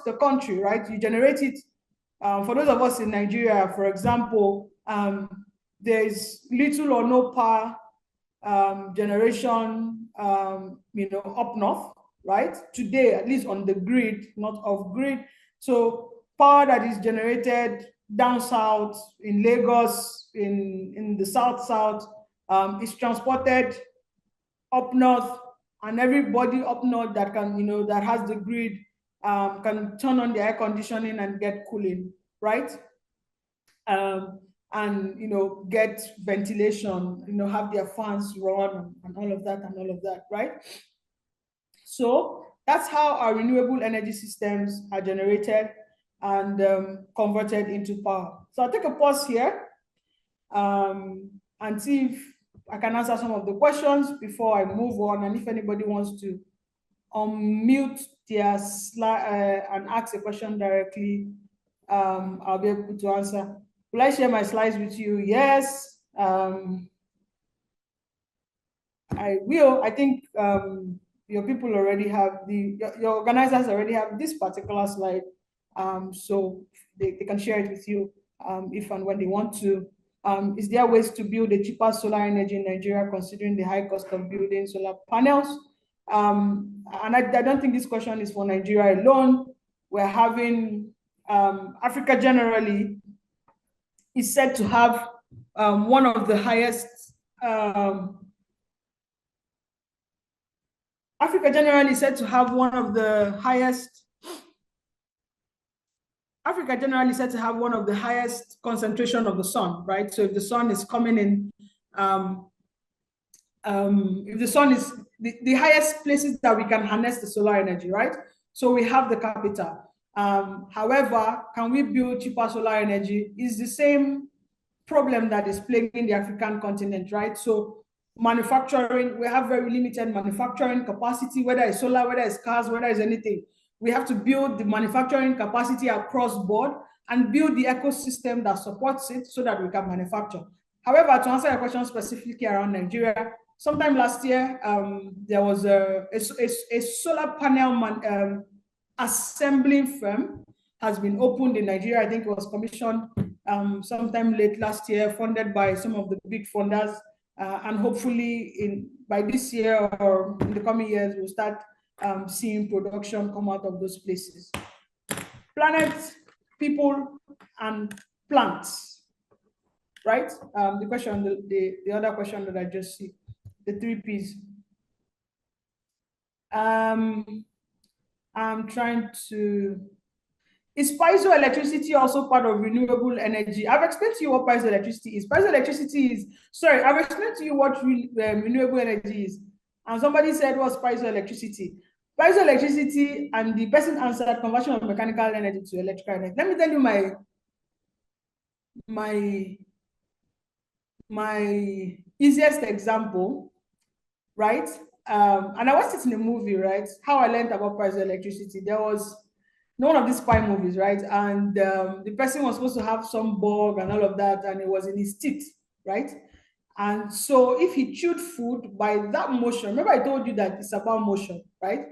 the country, right? You generate it. For those of us in Nigeria, for example, there's little or no power generation, up north, right? Today, at least on the grid, not off grid. So power that is generated down south in Lagos, in the south, is transported up north, and everybody up north that can, that has the grid, can turn on the air conditioning and get cooling, right? And get ventilation, have their fans run and all of that, right? So that's how our renewable energy systems are generated and converted into power. So I'll take a pause here and see if I can answer some of the questions before I move on, and if anybody wants to unmute their slide and ask a question directly, I'll be able to answer. Will I share my slides with you? Yes, I will. I think your people already have your organizers already have this particular slide, so they can share it with you if and when they want to. Is there ways to build a cheaper solar energy in Nigeria, considering the high cost of building solar panels? And I don't think this question is for Nigeria alone. we're having Africa generally is said to have one of the highest Africa generally is said to have one of the highest Africa generally is said to have one of the highest concentration of the sun, right? So if the sun is coming in, if the sun is the highest places that we can harness the solar energy, right? So we have the capital. However, can we build cheaper solar energy? Is the same problem that is plaguing the African continent, right? So manufacturing, we have very limited manufacturing capacity, whether it's solar, whether it's cars, whether it's anything. We have to build the manufacturing capacity across board and build the ecosystem that supports it so that we can manufacture. However, to answer your question specifically around Nigeria, sometime last year, there was a solar panel assembling firm has been opened in Nigeria. I think it was commissioned sometime late last year, funded by some of the big funders. And hopefully by this year or in the coming years, we'll start seeing production come out of those places. Planet, people, and plants, right? The question, the other question that I just see, the 3 Ps. I'm trying to, is piezoelectricity also part of renewable energy? I've explained to you what piezoelectricity is. Piezoelectricity is, sorry, I've explained to you what renewable energy is. And somebody said, what's piezoelectricity? Piezoelectricity, and the person answered conversion of mechanical energy to electrical energy. Let me tell you my easiest example, right? And I watched it in a movie, right? How I learned about piezoelectricity. There was one of these spy movies, right? And the person was supposed to have some bug and all of that, and it was in his teeth, right? And so if he chewed food, by that motion, remember I told you that it's about motion, right?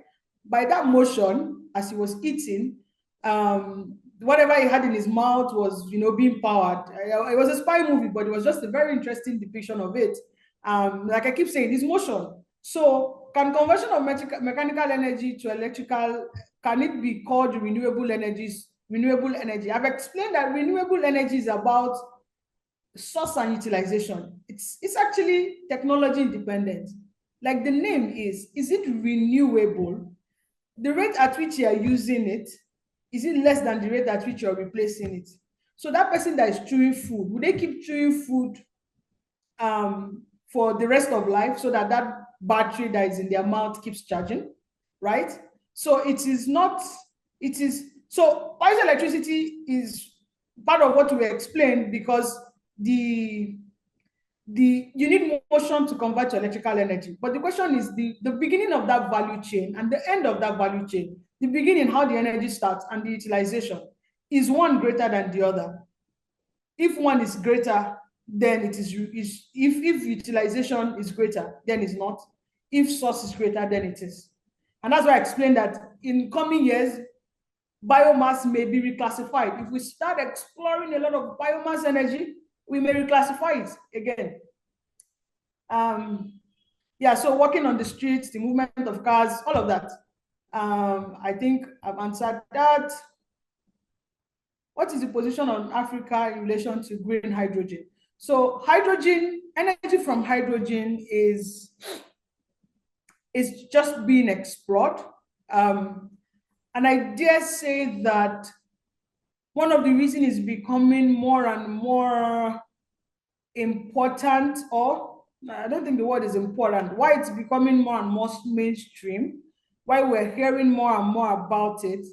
By that motion, as he was eating, whatever he had in his mouth was, being powered. It was a spy movie, but it was just a very interesting depiction of it. Like I keep saying, it's motion. So can conversion of mechanical energy to electrical, can it be called renewable energies? Renewable energy. I've explained that renewable energy is about source and utilization. It's actually technology independent. Like the name is it renewable? The rate at which you are using it, is it less than the rate at which you're replacing it? So that person that is chewing food, would they keep chewing food for the rest of life so that battery that is in their mouth keeps charging, right? So so piezoelectricity is part of what we explained because you need motion to convert to electrical energy. But the question is the beginning of that value chain and the end of that value chain, the beginning, how the energy starts and the utilization, is one greater than the other? If one is greater, then it is, if utilization is greater, then it's not. If source is greater, then it is. And that's why I explained that in coming years, biomass may be reclassified. If we start exploring a lot of biomass energy, we may reclassify it again. Yeah, so walking on the streets, the movement of cars, all of that. I think I've answered that. What is the position on Africa in relation to green hydrogen? So hydrogen, energy from hydrogen is just being explored. And I dare say that one of the reasons it's becoming more and more important, or I don't think the word is important, why it's becoming more and more mainstream, why we're hearing more and more about it,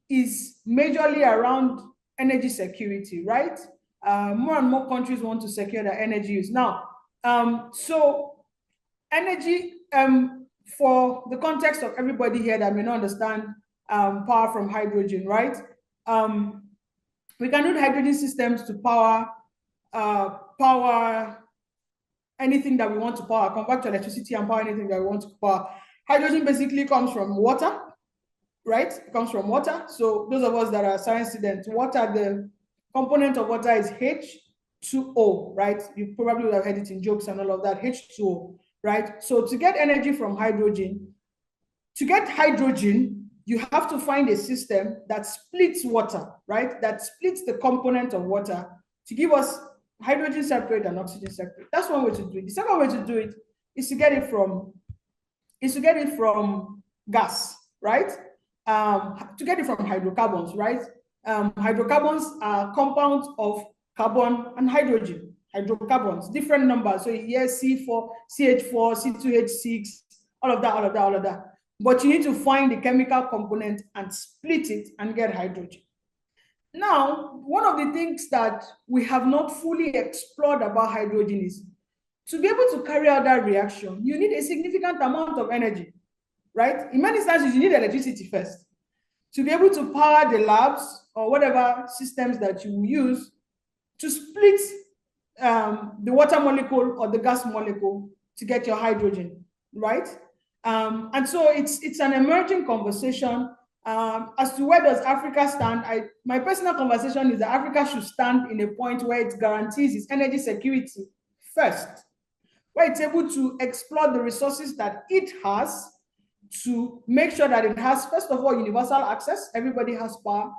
is majorly around energy security, right? More and more countries want to secure their energy use. Now, so energy, for the context of everybody here that may not understand power from hydrogen, right? We can do hydrogen systems to power anything that we want to power, convert to electricity and power anything that we want to power. Hydrogen basically comes from water, right? It comes from water. So those of us that are science students, water, the component of water is H2O, right? You probably would have heard it in jokes and all of that, H2O, right? So to get energy from hydrogen, to get hydrogen, you have to find a system that splits water, right? That splits the component of water to give us hydrogen separate and oxygen separate. That's one way to do it. The second way to do it is to get it from gas, right? To get it from hydrocarbons, right? Hydrocarbons are compounds of carbon and hydrogen. Hydrocarbons, different numbers. So here C4, CH4, C2H6, all of that. But you need to find the chemical component and split it and get hydrogen. Now, one of the things that we have not fully explored about hydrogen is to be able to carry out that reaction, you need a significant amount of energy, right? In many instances, you need electricity first to be able to power the labs or whatever systems that you use to split the water molecule or the gas molecule to get your hydrogen, right? And so it's an emerging conversation as to where does Africa stand. My personal conversation is that Africa should stand in a point where it guarantees its energy security first, where it's able to explore the resources that it has to make sure that it has, first of all, universal access, everybody has power,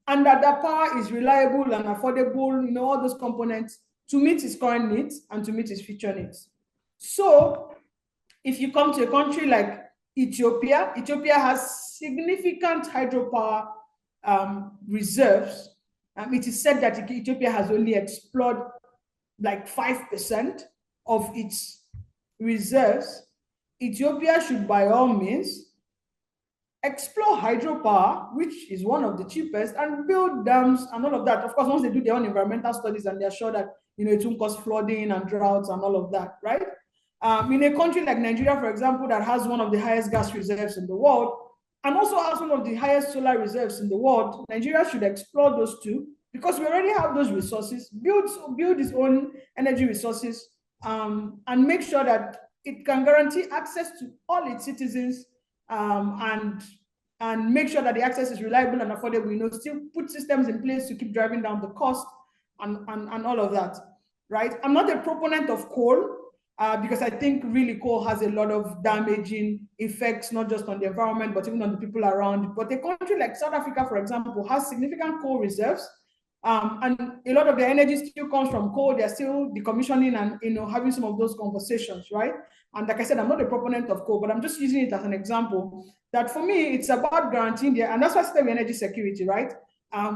and that that power is reliable and affordable, all those components to meet its current needs and to meet its future needs. So if you come to a country like Ethiopia has significant hydropower reserves. It is said that Ethiopia has only explored like 5% of its reserves. Ethiopia should by all means explore hydropower, which is one of the cheapest, and build dams and all of that. Of course, once they do their own environmental studies and they're sure that it won't cause flooding and droughts and all of that, right? In a country like Nigeria, for example, that has one of the highest gas reserves in the world and also has one of the highest solar reserves in the world, Nigeria should explore those two because we already have those resources, build its own energy resources, and make sure that it can guarantee access to all its citizens, and make sure that the access is reliable and affordable, still put systems in place to keep driving down the cost and all of that, right? I'm not a proponent of coal, because I think really coal has a lot of damaging effects, not just on the environment, but even on the people around. But a country like South Africa, for example, has significant coal reserves, and a lot of the energy still comes from coal. They're still decommissioning and having some of those conversations, right? And like I said, I'm not a proponent of coal, but I'm just using it as an example that for me, it's about guaranteeing and that's why I said energy security, right?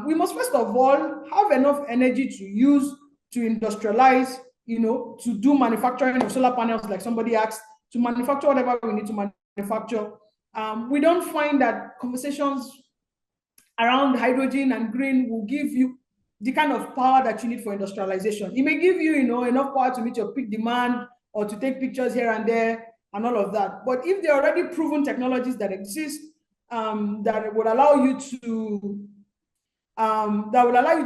We must first of all have enough energy to use to industrialize, to do manufacturing of solar panels, like somebody asked, to manufacture whatever we need to manufacture. We don't find that conversations around hydrogen and green will give you the kind of power that you need for industrialization. It may give you, enough power to meet your peak demand or to take pictures here and there and all of that. But if there are already proven technologies that exist that would allow you to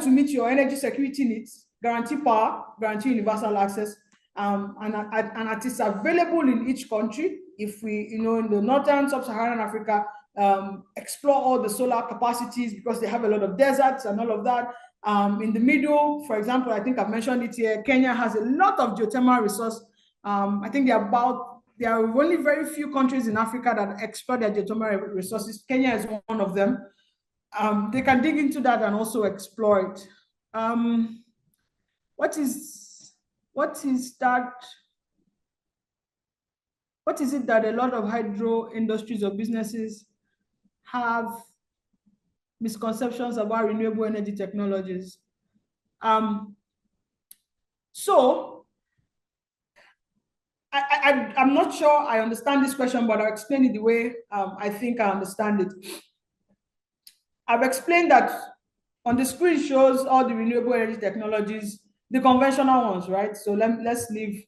meet your energy security needs, guarantee power, guarantee universal access, and it is available in each country. If we, in the northern sub-Saharan Africa, explore all the solar capacities because they have a lot of deserts and all of that. In the middle, for example, I think I've mentioned it here, Kenya has a lot of geothermal resource. I think there are only very few countries in Africa that exploit their geothermal resources. Kenya is one of them. They can dig into that and also explore it. What is it that a lot of hydro industries or businesses have misconceptions about renewable energy technologies? So I'm not sure I understand this question, but I'll explain it the way I think I understand it. I've explained that on the screen shows all the renewable energy technologies, the conventional ones, right? So let's leave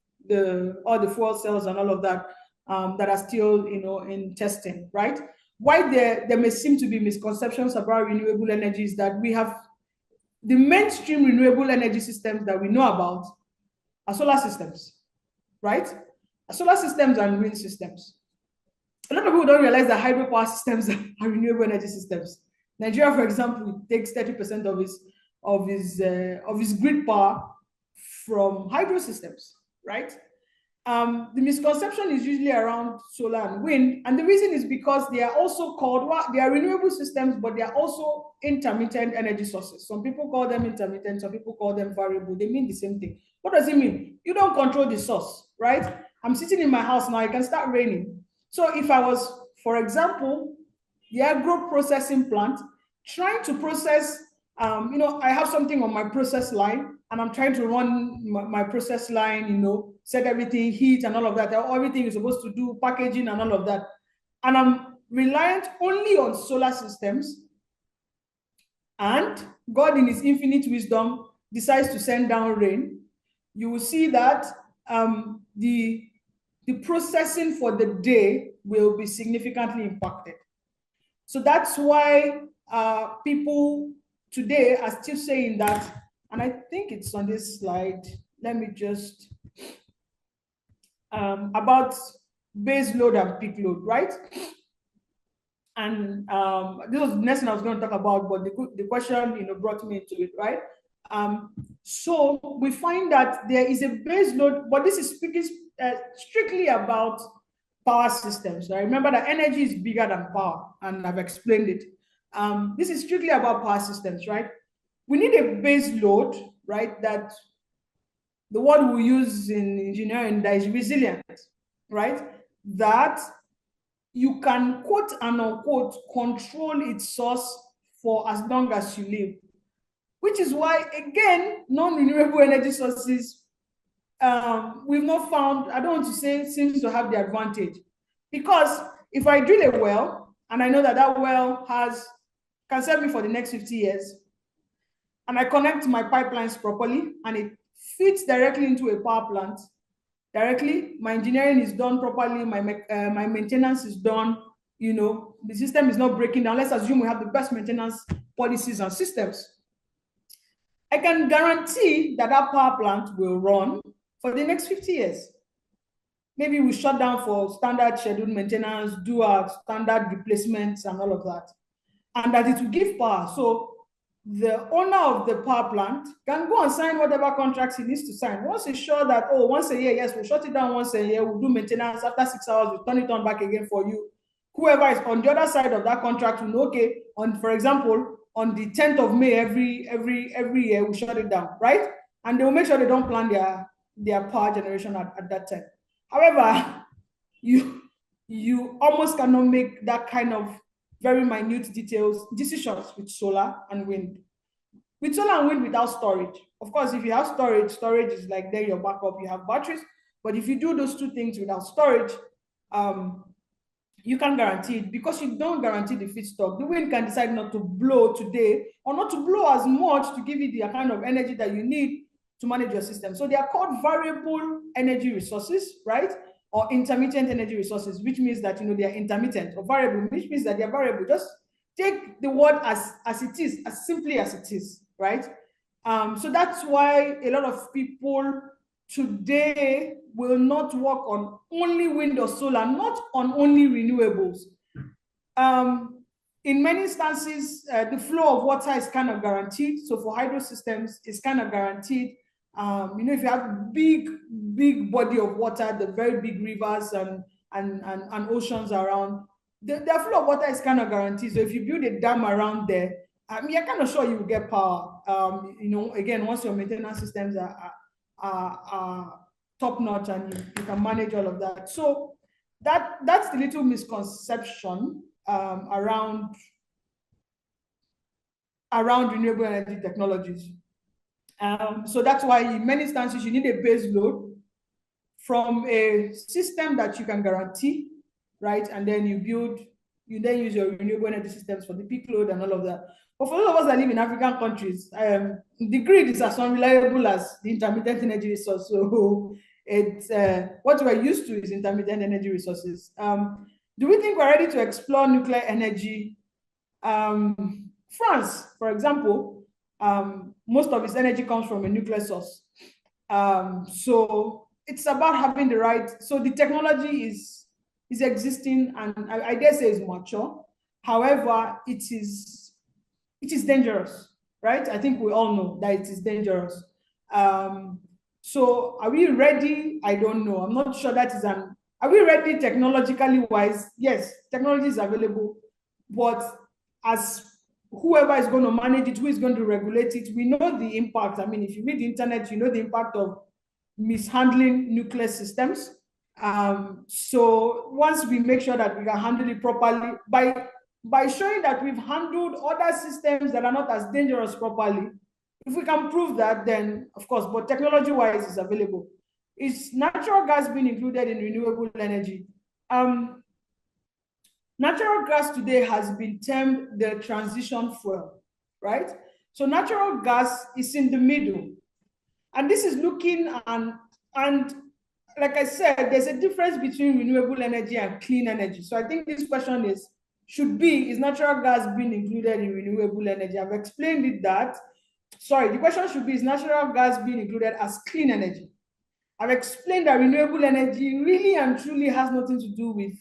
all the fuel cells and all of that that are still, in testing, right? Why there may seem to be misconceptions about renewable energy is that we have the mainstream renewable energy systems that we know about are solar systems, right? Solar systems and wind systems. A lot of people don't realize that hydropower systems are renewable energy systems. Nigeria, for example, takes 30% of his grid power from hydro systems, right? The misconception is usually around solar and wind, and the reason is because they are also called, well, they are renewable systems, but they are also intermittent energy sources. Some people call them intermittent, some people call them variable. They mean the same thing. What does it mean? You don't control the source, right? I'm sitting in my house now, it can start raining. So if I was, for example, the agro processing plant, trying to process, I have something on my process line, and I'm trying to run my process line, set everything, heat and all of that. Everything is supposed to do packaging and all of that. And I'm reliant only on solar systems. And God, in his infinite wisdom, decides to send down rain. You will see that the processing for the day will be significantly impacted. So that's why people today are still saying that, and I think it's on this slide. Let me just, about base load and peak load, right? And this was the next thing I was going to talk about, but the question, brought me into it, right? So we find that there is a base load, but this is speaking strictly about power systems. I remember that energy is bigger than power, and I've explained it. This is strictly about power systems, right? We need a base load, right? That the word we use in engineering, that is resilient, right? That you can, quote and unquote, control its source for as long as you live. Which is why, again, non-renewable energy sources, we've not found, I don't want to say, seems to have the advantage. Because if I drill a well, and I know that that well can serve me for the next 50 years, and I connect my pipelines properly, and it feeds directly into a power plant, directly, my engineering is done properly, my maintenance is done, the system is not breaking down. Let's assume we have the best maintenance policies and systems. I can guarantee that that power plant will run for the next 50 years. Maybe we shut down for standard scheduled maintenance, do our standard replacements and all of that, and that it will give power. So the owner of the power plant can go and sign whatever contracts he needs to sign. Once he's sure that, once a year, yes, we'll shut it down once a year, we'll do maintenance, after 6 hours, we'll turn it on back again for you. Whoever is on the other side of that contract will know, okay, for example, on the 10th of May, every year, we shut it down, right? And they will make sure they don't plan their power generation at that time. However, you almost cannot make that kind of very minute decisions with solar and wind. With solar and wind without storage. Of course, if you have storage is like then your backup, you have batteries. But if you do those two things without storage, you can guarantee it, because you don't guarantee the feedstock. The wind can decide not to blow today, or not to blow as much to give you the kind of energy that you need to manage your system. So they are called variable energy resources, right? Or intermittent energy resources, which means that they are intermittent, or variable, which means that they are variable. Just take the word as it is, as simply as it is, right? So that's why a lot of people today will not work on only wind or solar, not on only renewables. In many instances, the flow of water is kind of guaranteed. So for hydro systems, it's kind of guaranteed. If you have big body of water, the very big rivers and oceans around, the flow of water is kind of guaranteed. So if you build a dam around there, you're kind of sure you will get power. Again, once your maintenance systems are top notch and you can manage all of that. So that's the little misconception around renewable energy technologies. So that's why in many instances you need a base load from a system that you can guarantee, right? And then you then use your renewable energy systems for the peak load and all of that. But for those of us that live in African countries, the grid is as unreliable as the intermittent energy resource. So it's what we're used to is intermittent energy resources. Do we think we're ready to explore nuclear energy? France, for example, most of its energy comes from a nuclear source. So it's about having the right, so the technology is existing, and I dare say is mature. However, it is dangerous, right? I think we all know that it is dangerous. So are we ready? I don't know. I'm not sure that is an, are we ready technologically wise? Yes, technology is available, but as whoever is going to manage it, who is going to regulate it, we know the impact. I mean, if you read the internet, you know the impact of mishandling nuclear systems. So once we make sure that we can handle it properly by showing that we've handled other systems that are not as dangerous properly, if we can prove that, then of course, but technology-wise is available. Is natural gas being included in renewable energy? Natural gas today has been termed the transition fuel, right? So natural gas is in the middle. And this is looking and like I said, there's a difference between renewable energy and clean energy. So I think this question is natural gas being included in renewable energy? I've explained it that, sorry, the question should be, is natural gas being included as clean energy? I've explained that renewable energy really and truly has nothing to do with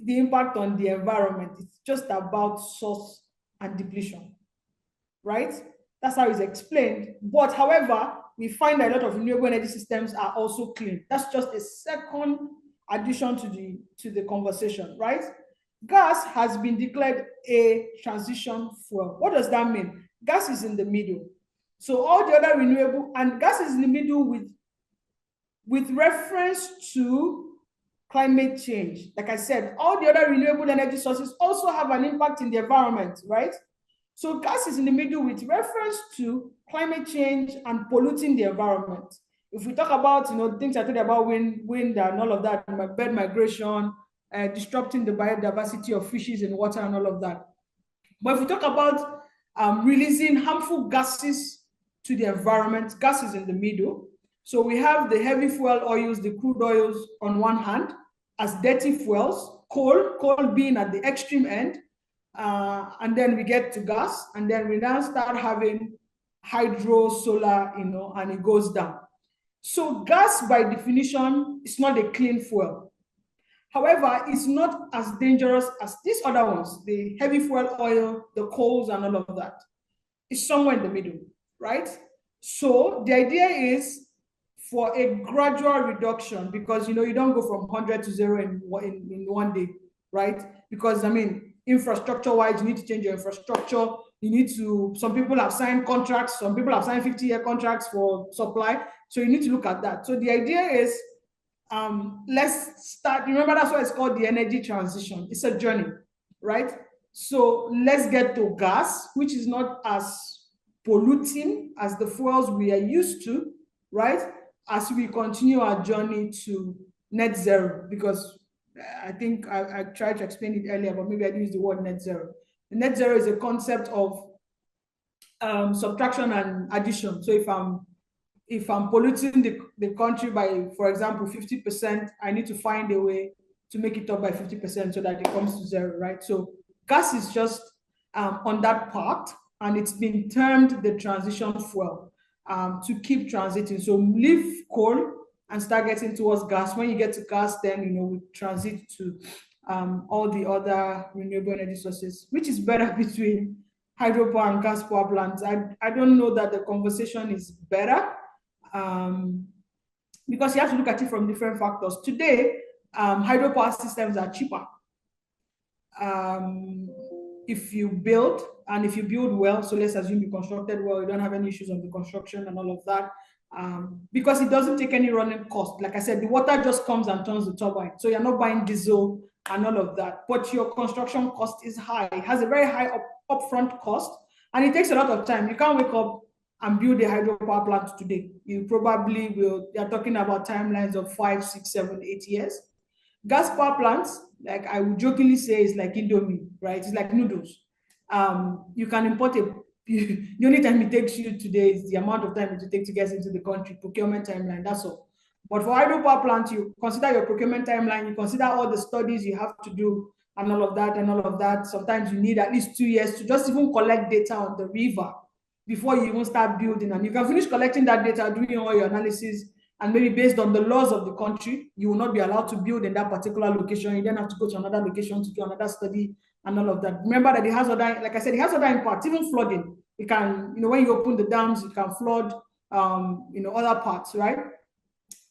the impact on the environment. It's just about source and depletion, right? That's how it's explained. But however, we find that a lot of renewable energy systems are also clean. That's just a second addition to the conversation, right? Gas has been declared a transition fuel. What does that mean? Gas is in the middle. So all the other renewable, and gas is in the middle with reference to climate change. Like I said, all the other renewable energy sources also have an impact in the environment, right? So gas is in the middle with reference to climate change and polluting the environment. If we talk about, things I told you about wind and all of that, bird migration, disrupting the biodiversity of fishes in water and all of that. But if we talk about releasing harmful gases to the environment, gas is in the middle. So we have the heavy fuel oils, the crude oils on one hand as dirty fuels, coal being at the extreme end, and then we get to gas, and then we now start having hydro, solar, and it goes down. So gas by definition is not a clean fuel. However, it's not as dangerous as these other ones, the heavy fuel oil, the coals, and all of that. It's somewhere in the middle, right? So the idea is for a gradual reduction, because you don't go from 100 to 0 in one day, right? Because infrastructure-wise, you need to change your infrastructure. You need to, some people have signed contracts, some people have signed 50-year contracts for supply. So you need to look at that. So the idea is, let's start, remember that's why it's called the energy transition. It's a journey, right? So let's get to gas, which is not as polluting as the fuels we are used to, right? As we continue our journey to net zero, because I think I tried to explain it earlier, but maybe I didn't use the word net zero. The net zero is a concept of subtraction and addition. So if I'm polluting the country by, for example, 50%, I need to find a way to make it up by 50% so that it comes to zero, right? So gas is just on that part, and it's been termed the transition fuel to keep transiting. So leave coal and start getting towards gas. When you get to gas, then we transit to all the other renewable energy sources. Which is better between hydropower and gas power plants? I don't know that the conversation is better, because you have to look at it from different factors. Today, hydropower systems are cheaper if you build, and if you build well. So let's assume you constructed well, you don't have any issues on the construction and all of that, because it doesn't take any running cost. Like I said, the water just comes and turns the turbine, so you're not buying diesel and all of that. But your construction cost is high. It has a very high upfront cost, and it takes a lot of time. You can't wake up and build a hydropower plant today. You probably will. You're talking about timelines of 5, 6, 7, 8 years. Gas power plants, like I would jokingly say, is like Indomie, right? It's like noodles. You can import the only time it takes you today is the amount of time it will take to get into the country, procurement timeline, that's all. But for hydropower plants, you consider your procurement timeline, you consider all the studies you have to do and all of that. Sometimes you need at least 2 years to just even collect data on the river before you even start building. And you can finish collecting that data, doing all your analysis, and maybe based on the laws of the country, you will not be allowed to build in that particular location. You then have to go to another location to do another study and all of that. Remember that it has other, like I said, it has other impacts, even flooding. It can, when you open the dams, it can flood other parts, right?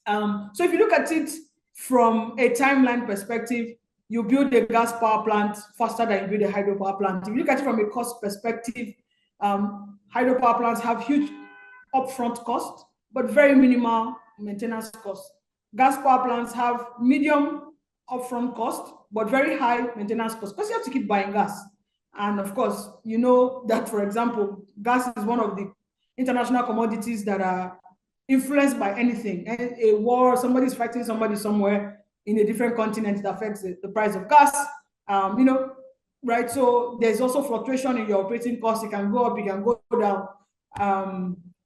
So if you look at it from a timeline perspective, you build a gas power plant faster than you build a hydropower plant. If you look at it from a cost perspective, hydropower plants have huge upfront cost, but very minimal maintenance cost. Gas power plants have medium upfront cost, but very high maintenance cost because you have to keep buying gas. And of course, you know that, for example, gas is one of the international commodities that are influenced by anything. A war, somebody's fighting somebody somewhere in a different continent that affects the price of gas, right? So there's also fluctuation in your operating costs. It can go up, it can go down,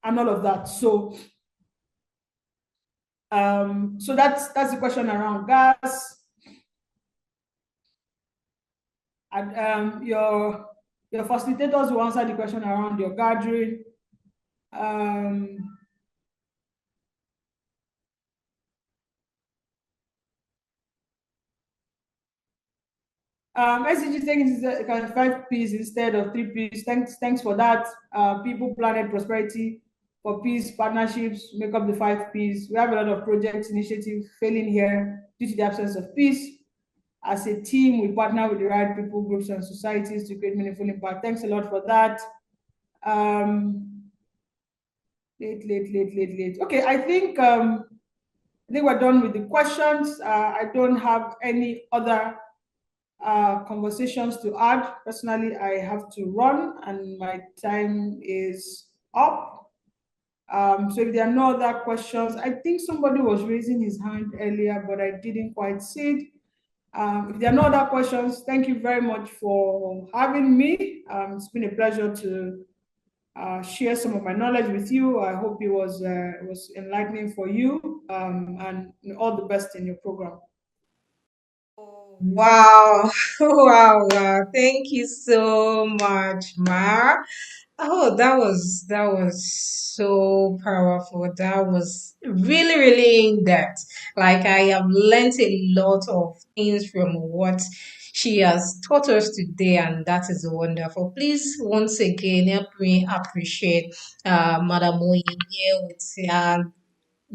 and all of that. So that's the question around gas. And your facilitators will answer the question around your gathering. SDG taking 5 P's instead of 3 P's. Thanks for that. People, planet, prosperity for peace, partnerships make up the 5 P's. We have a lot of projects, initiatives failing here due to the absence of peace. As a team, we partner with the right people, groups, and societies to create meaningful impact. Thanks a lot for that. Late. Okay, I think we're done with the questions. I don't have any other conversations to add. Personally, I have to run and my time is up. So if there are no other questions, I think somebody was raising his hand earlier, but I didn't quite see it. If there are no other questions, thank you very much for having me. It's been a pleasure to share some of my knowledge with you. I hope it was enlightening for you, and all the best in your program. Wow. Wow. Thank you so much, Ma. Oh, that was so powerful. That was really, really in depth. Like I have learnt a lot of things from what she has taught us today, and that is wonderful. Please, once again, help me appreciate Madam Oye with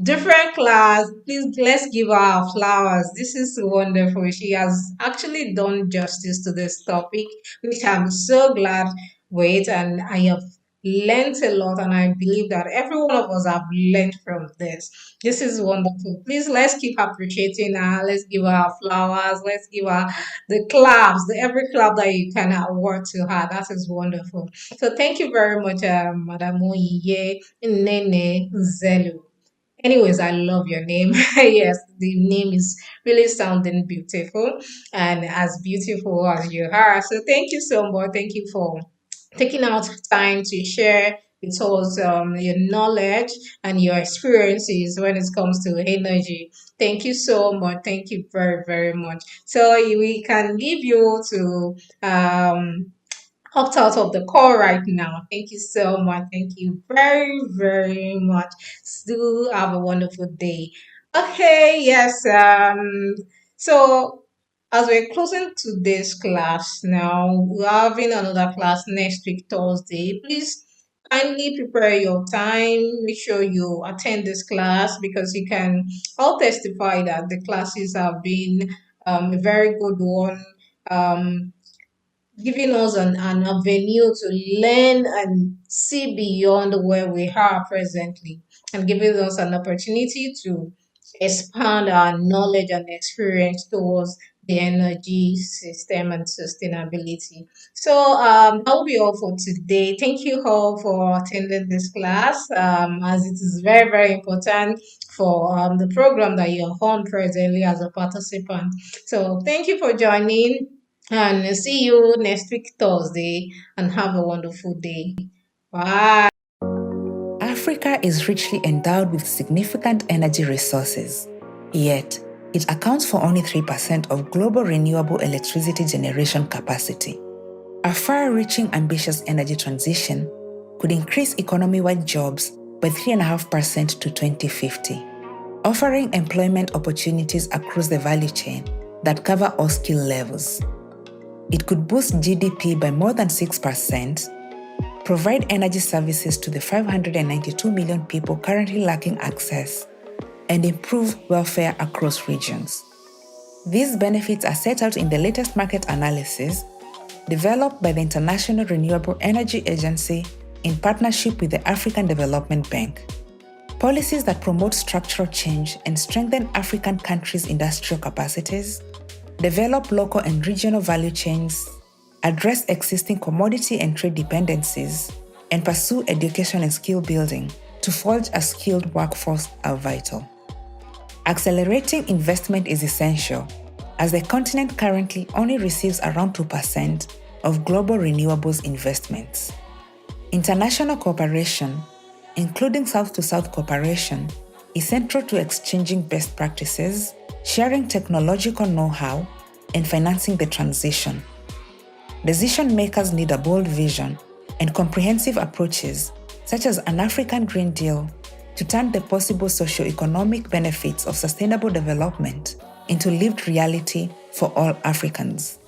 different class. Please let's give her our flowers. This is wonderful. She has actually done justice to this topic, which I'm so glad with, and I have learned a lot, and I believe that every one of us have learned from this. This is wonderful. Please let's keep appreciating her. Let's give her our flowers. Let's give her the claps, every clap that you can award to her. That is wonderful. So thank you very much, Madam Oyiye Nene Zelu. Anyways, I love your name. Yes, the name is really sounding beautiful and as beautiful as you are. So thank you so much. Thank you for taking out time to share with us your knowledge and your experiences when it comes to energy. Thank you so much. Thank you very, very much. So we can leave you to opt out of the call right now. Thank you so much. Thank you very, very much. Do have a wonderful day. Okay, yes. So as we're closing today's class now, we're having another class next week, Thursday. Please kindly prepare your time. Make sure you attend this class because you can all testify that the classes have been a very good one. Um, Giving us an avenue to learn and see beyond where we are presently, and giving us an opportunity to expand our knowledge and experience towards the energy system and sustainability. So that will be all for today. Thank you all for attending this class, as it is very, very important for the program that you're on presently as a participant. So thank you for joining. And see you next week, Thursday, and have a wonderful day. Bye. Africa is richly endowed with significant energy resources, yet it accounts for only 3% of global renewable electricity generation capacity. A far-reaching ambitious energy transition could increase economy-wide jobs by 3.5% to 2050, offering employment opportunities across the value chain that cover all skill levels. It could boost GDP by more than 6%, provide energy services to the 592 million people currently lacking access, and improve welfare across regions. These benefits are set out in the latest market analysis developed by the International Renewable Energy Agency in partnership with the African Development Bank. Policies that promote structural change and strengthen African countries' industrial capacities, develop local and regional value chains, address existing commodity and trade dependencies, and pursue education and skill building to forge a skilled workforce are vital. Accelerating investment is essential, as the continent currently only receives around 2% of global renewables investments. International cooperation, including South-to-South cooperation, is central to exchanging best practices, sharing technological know-how, and financing the transition. Decision makers need a bold vision and comprehensive approaches, such as an African Green Deal, to turn the possible socio-economic benefits of sustainable development into lived reality for all Africans.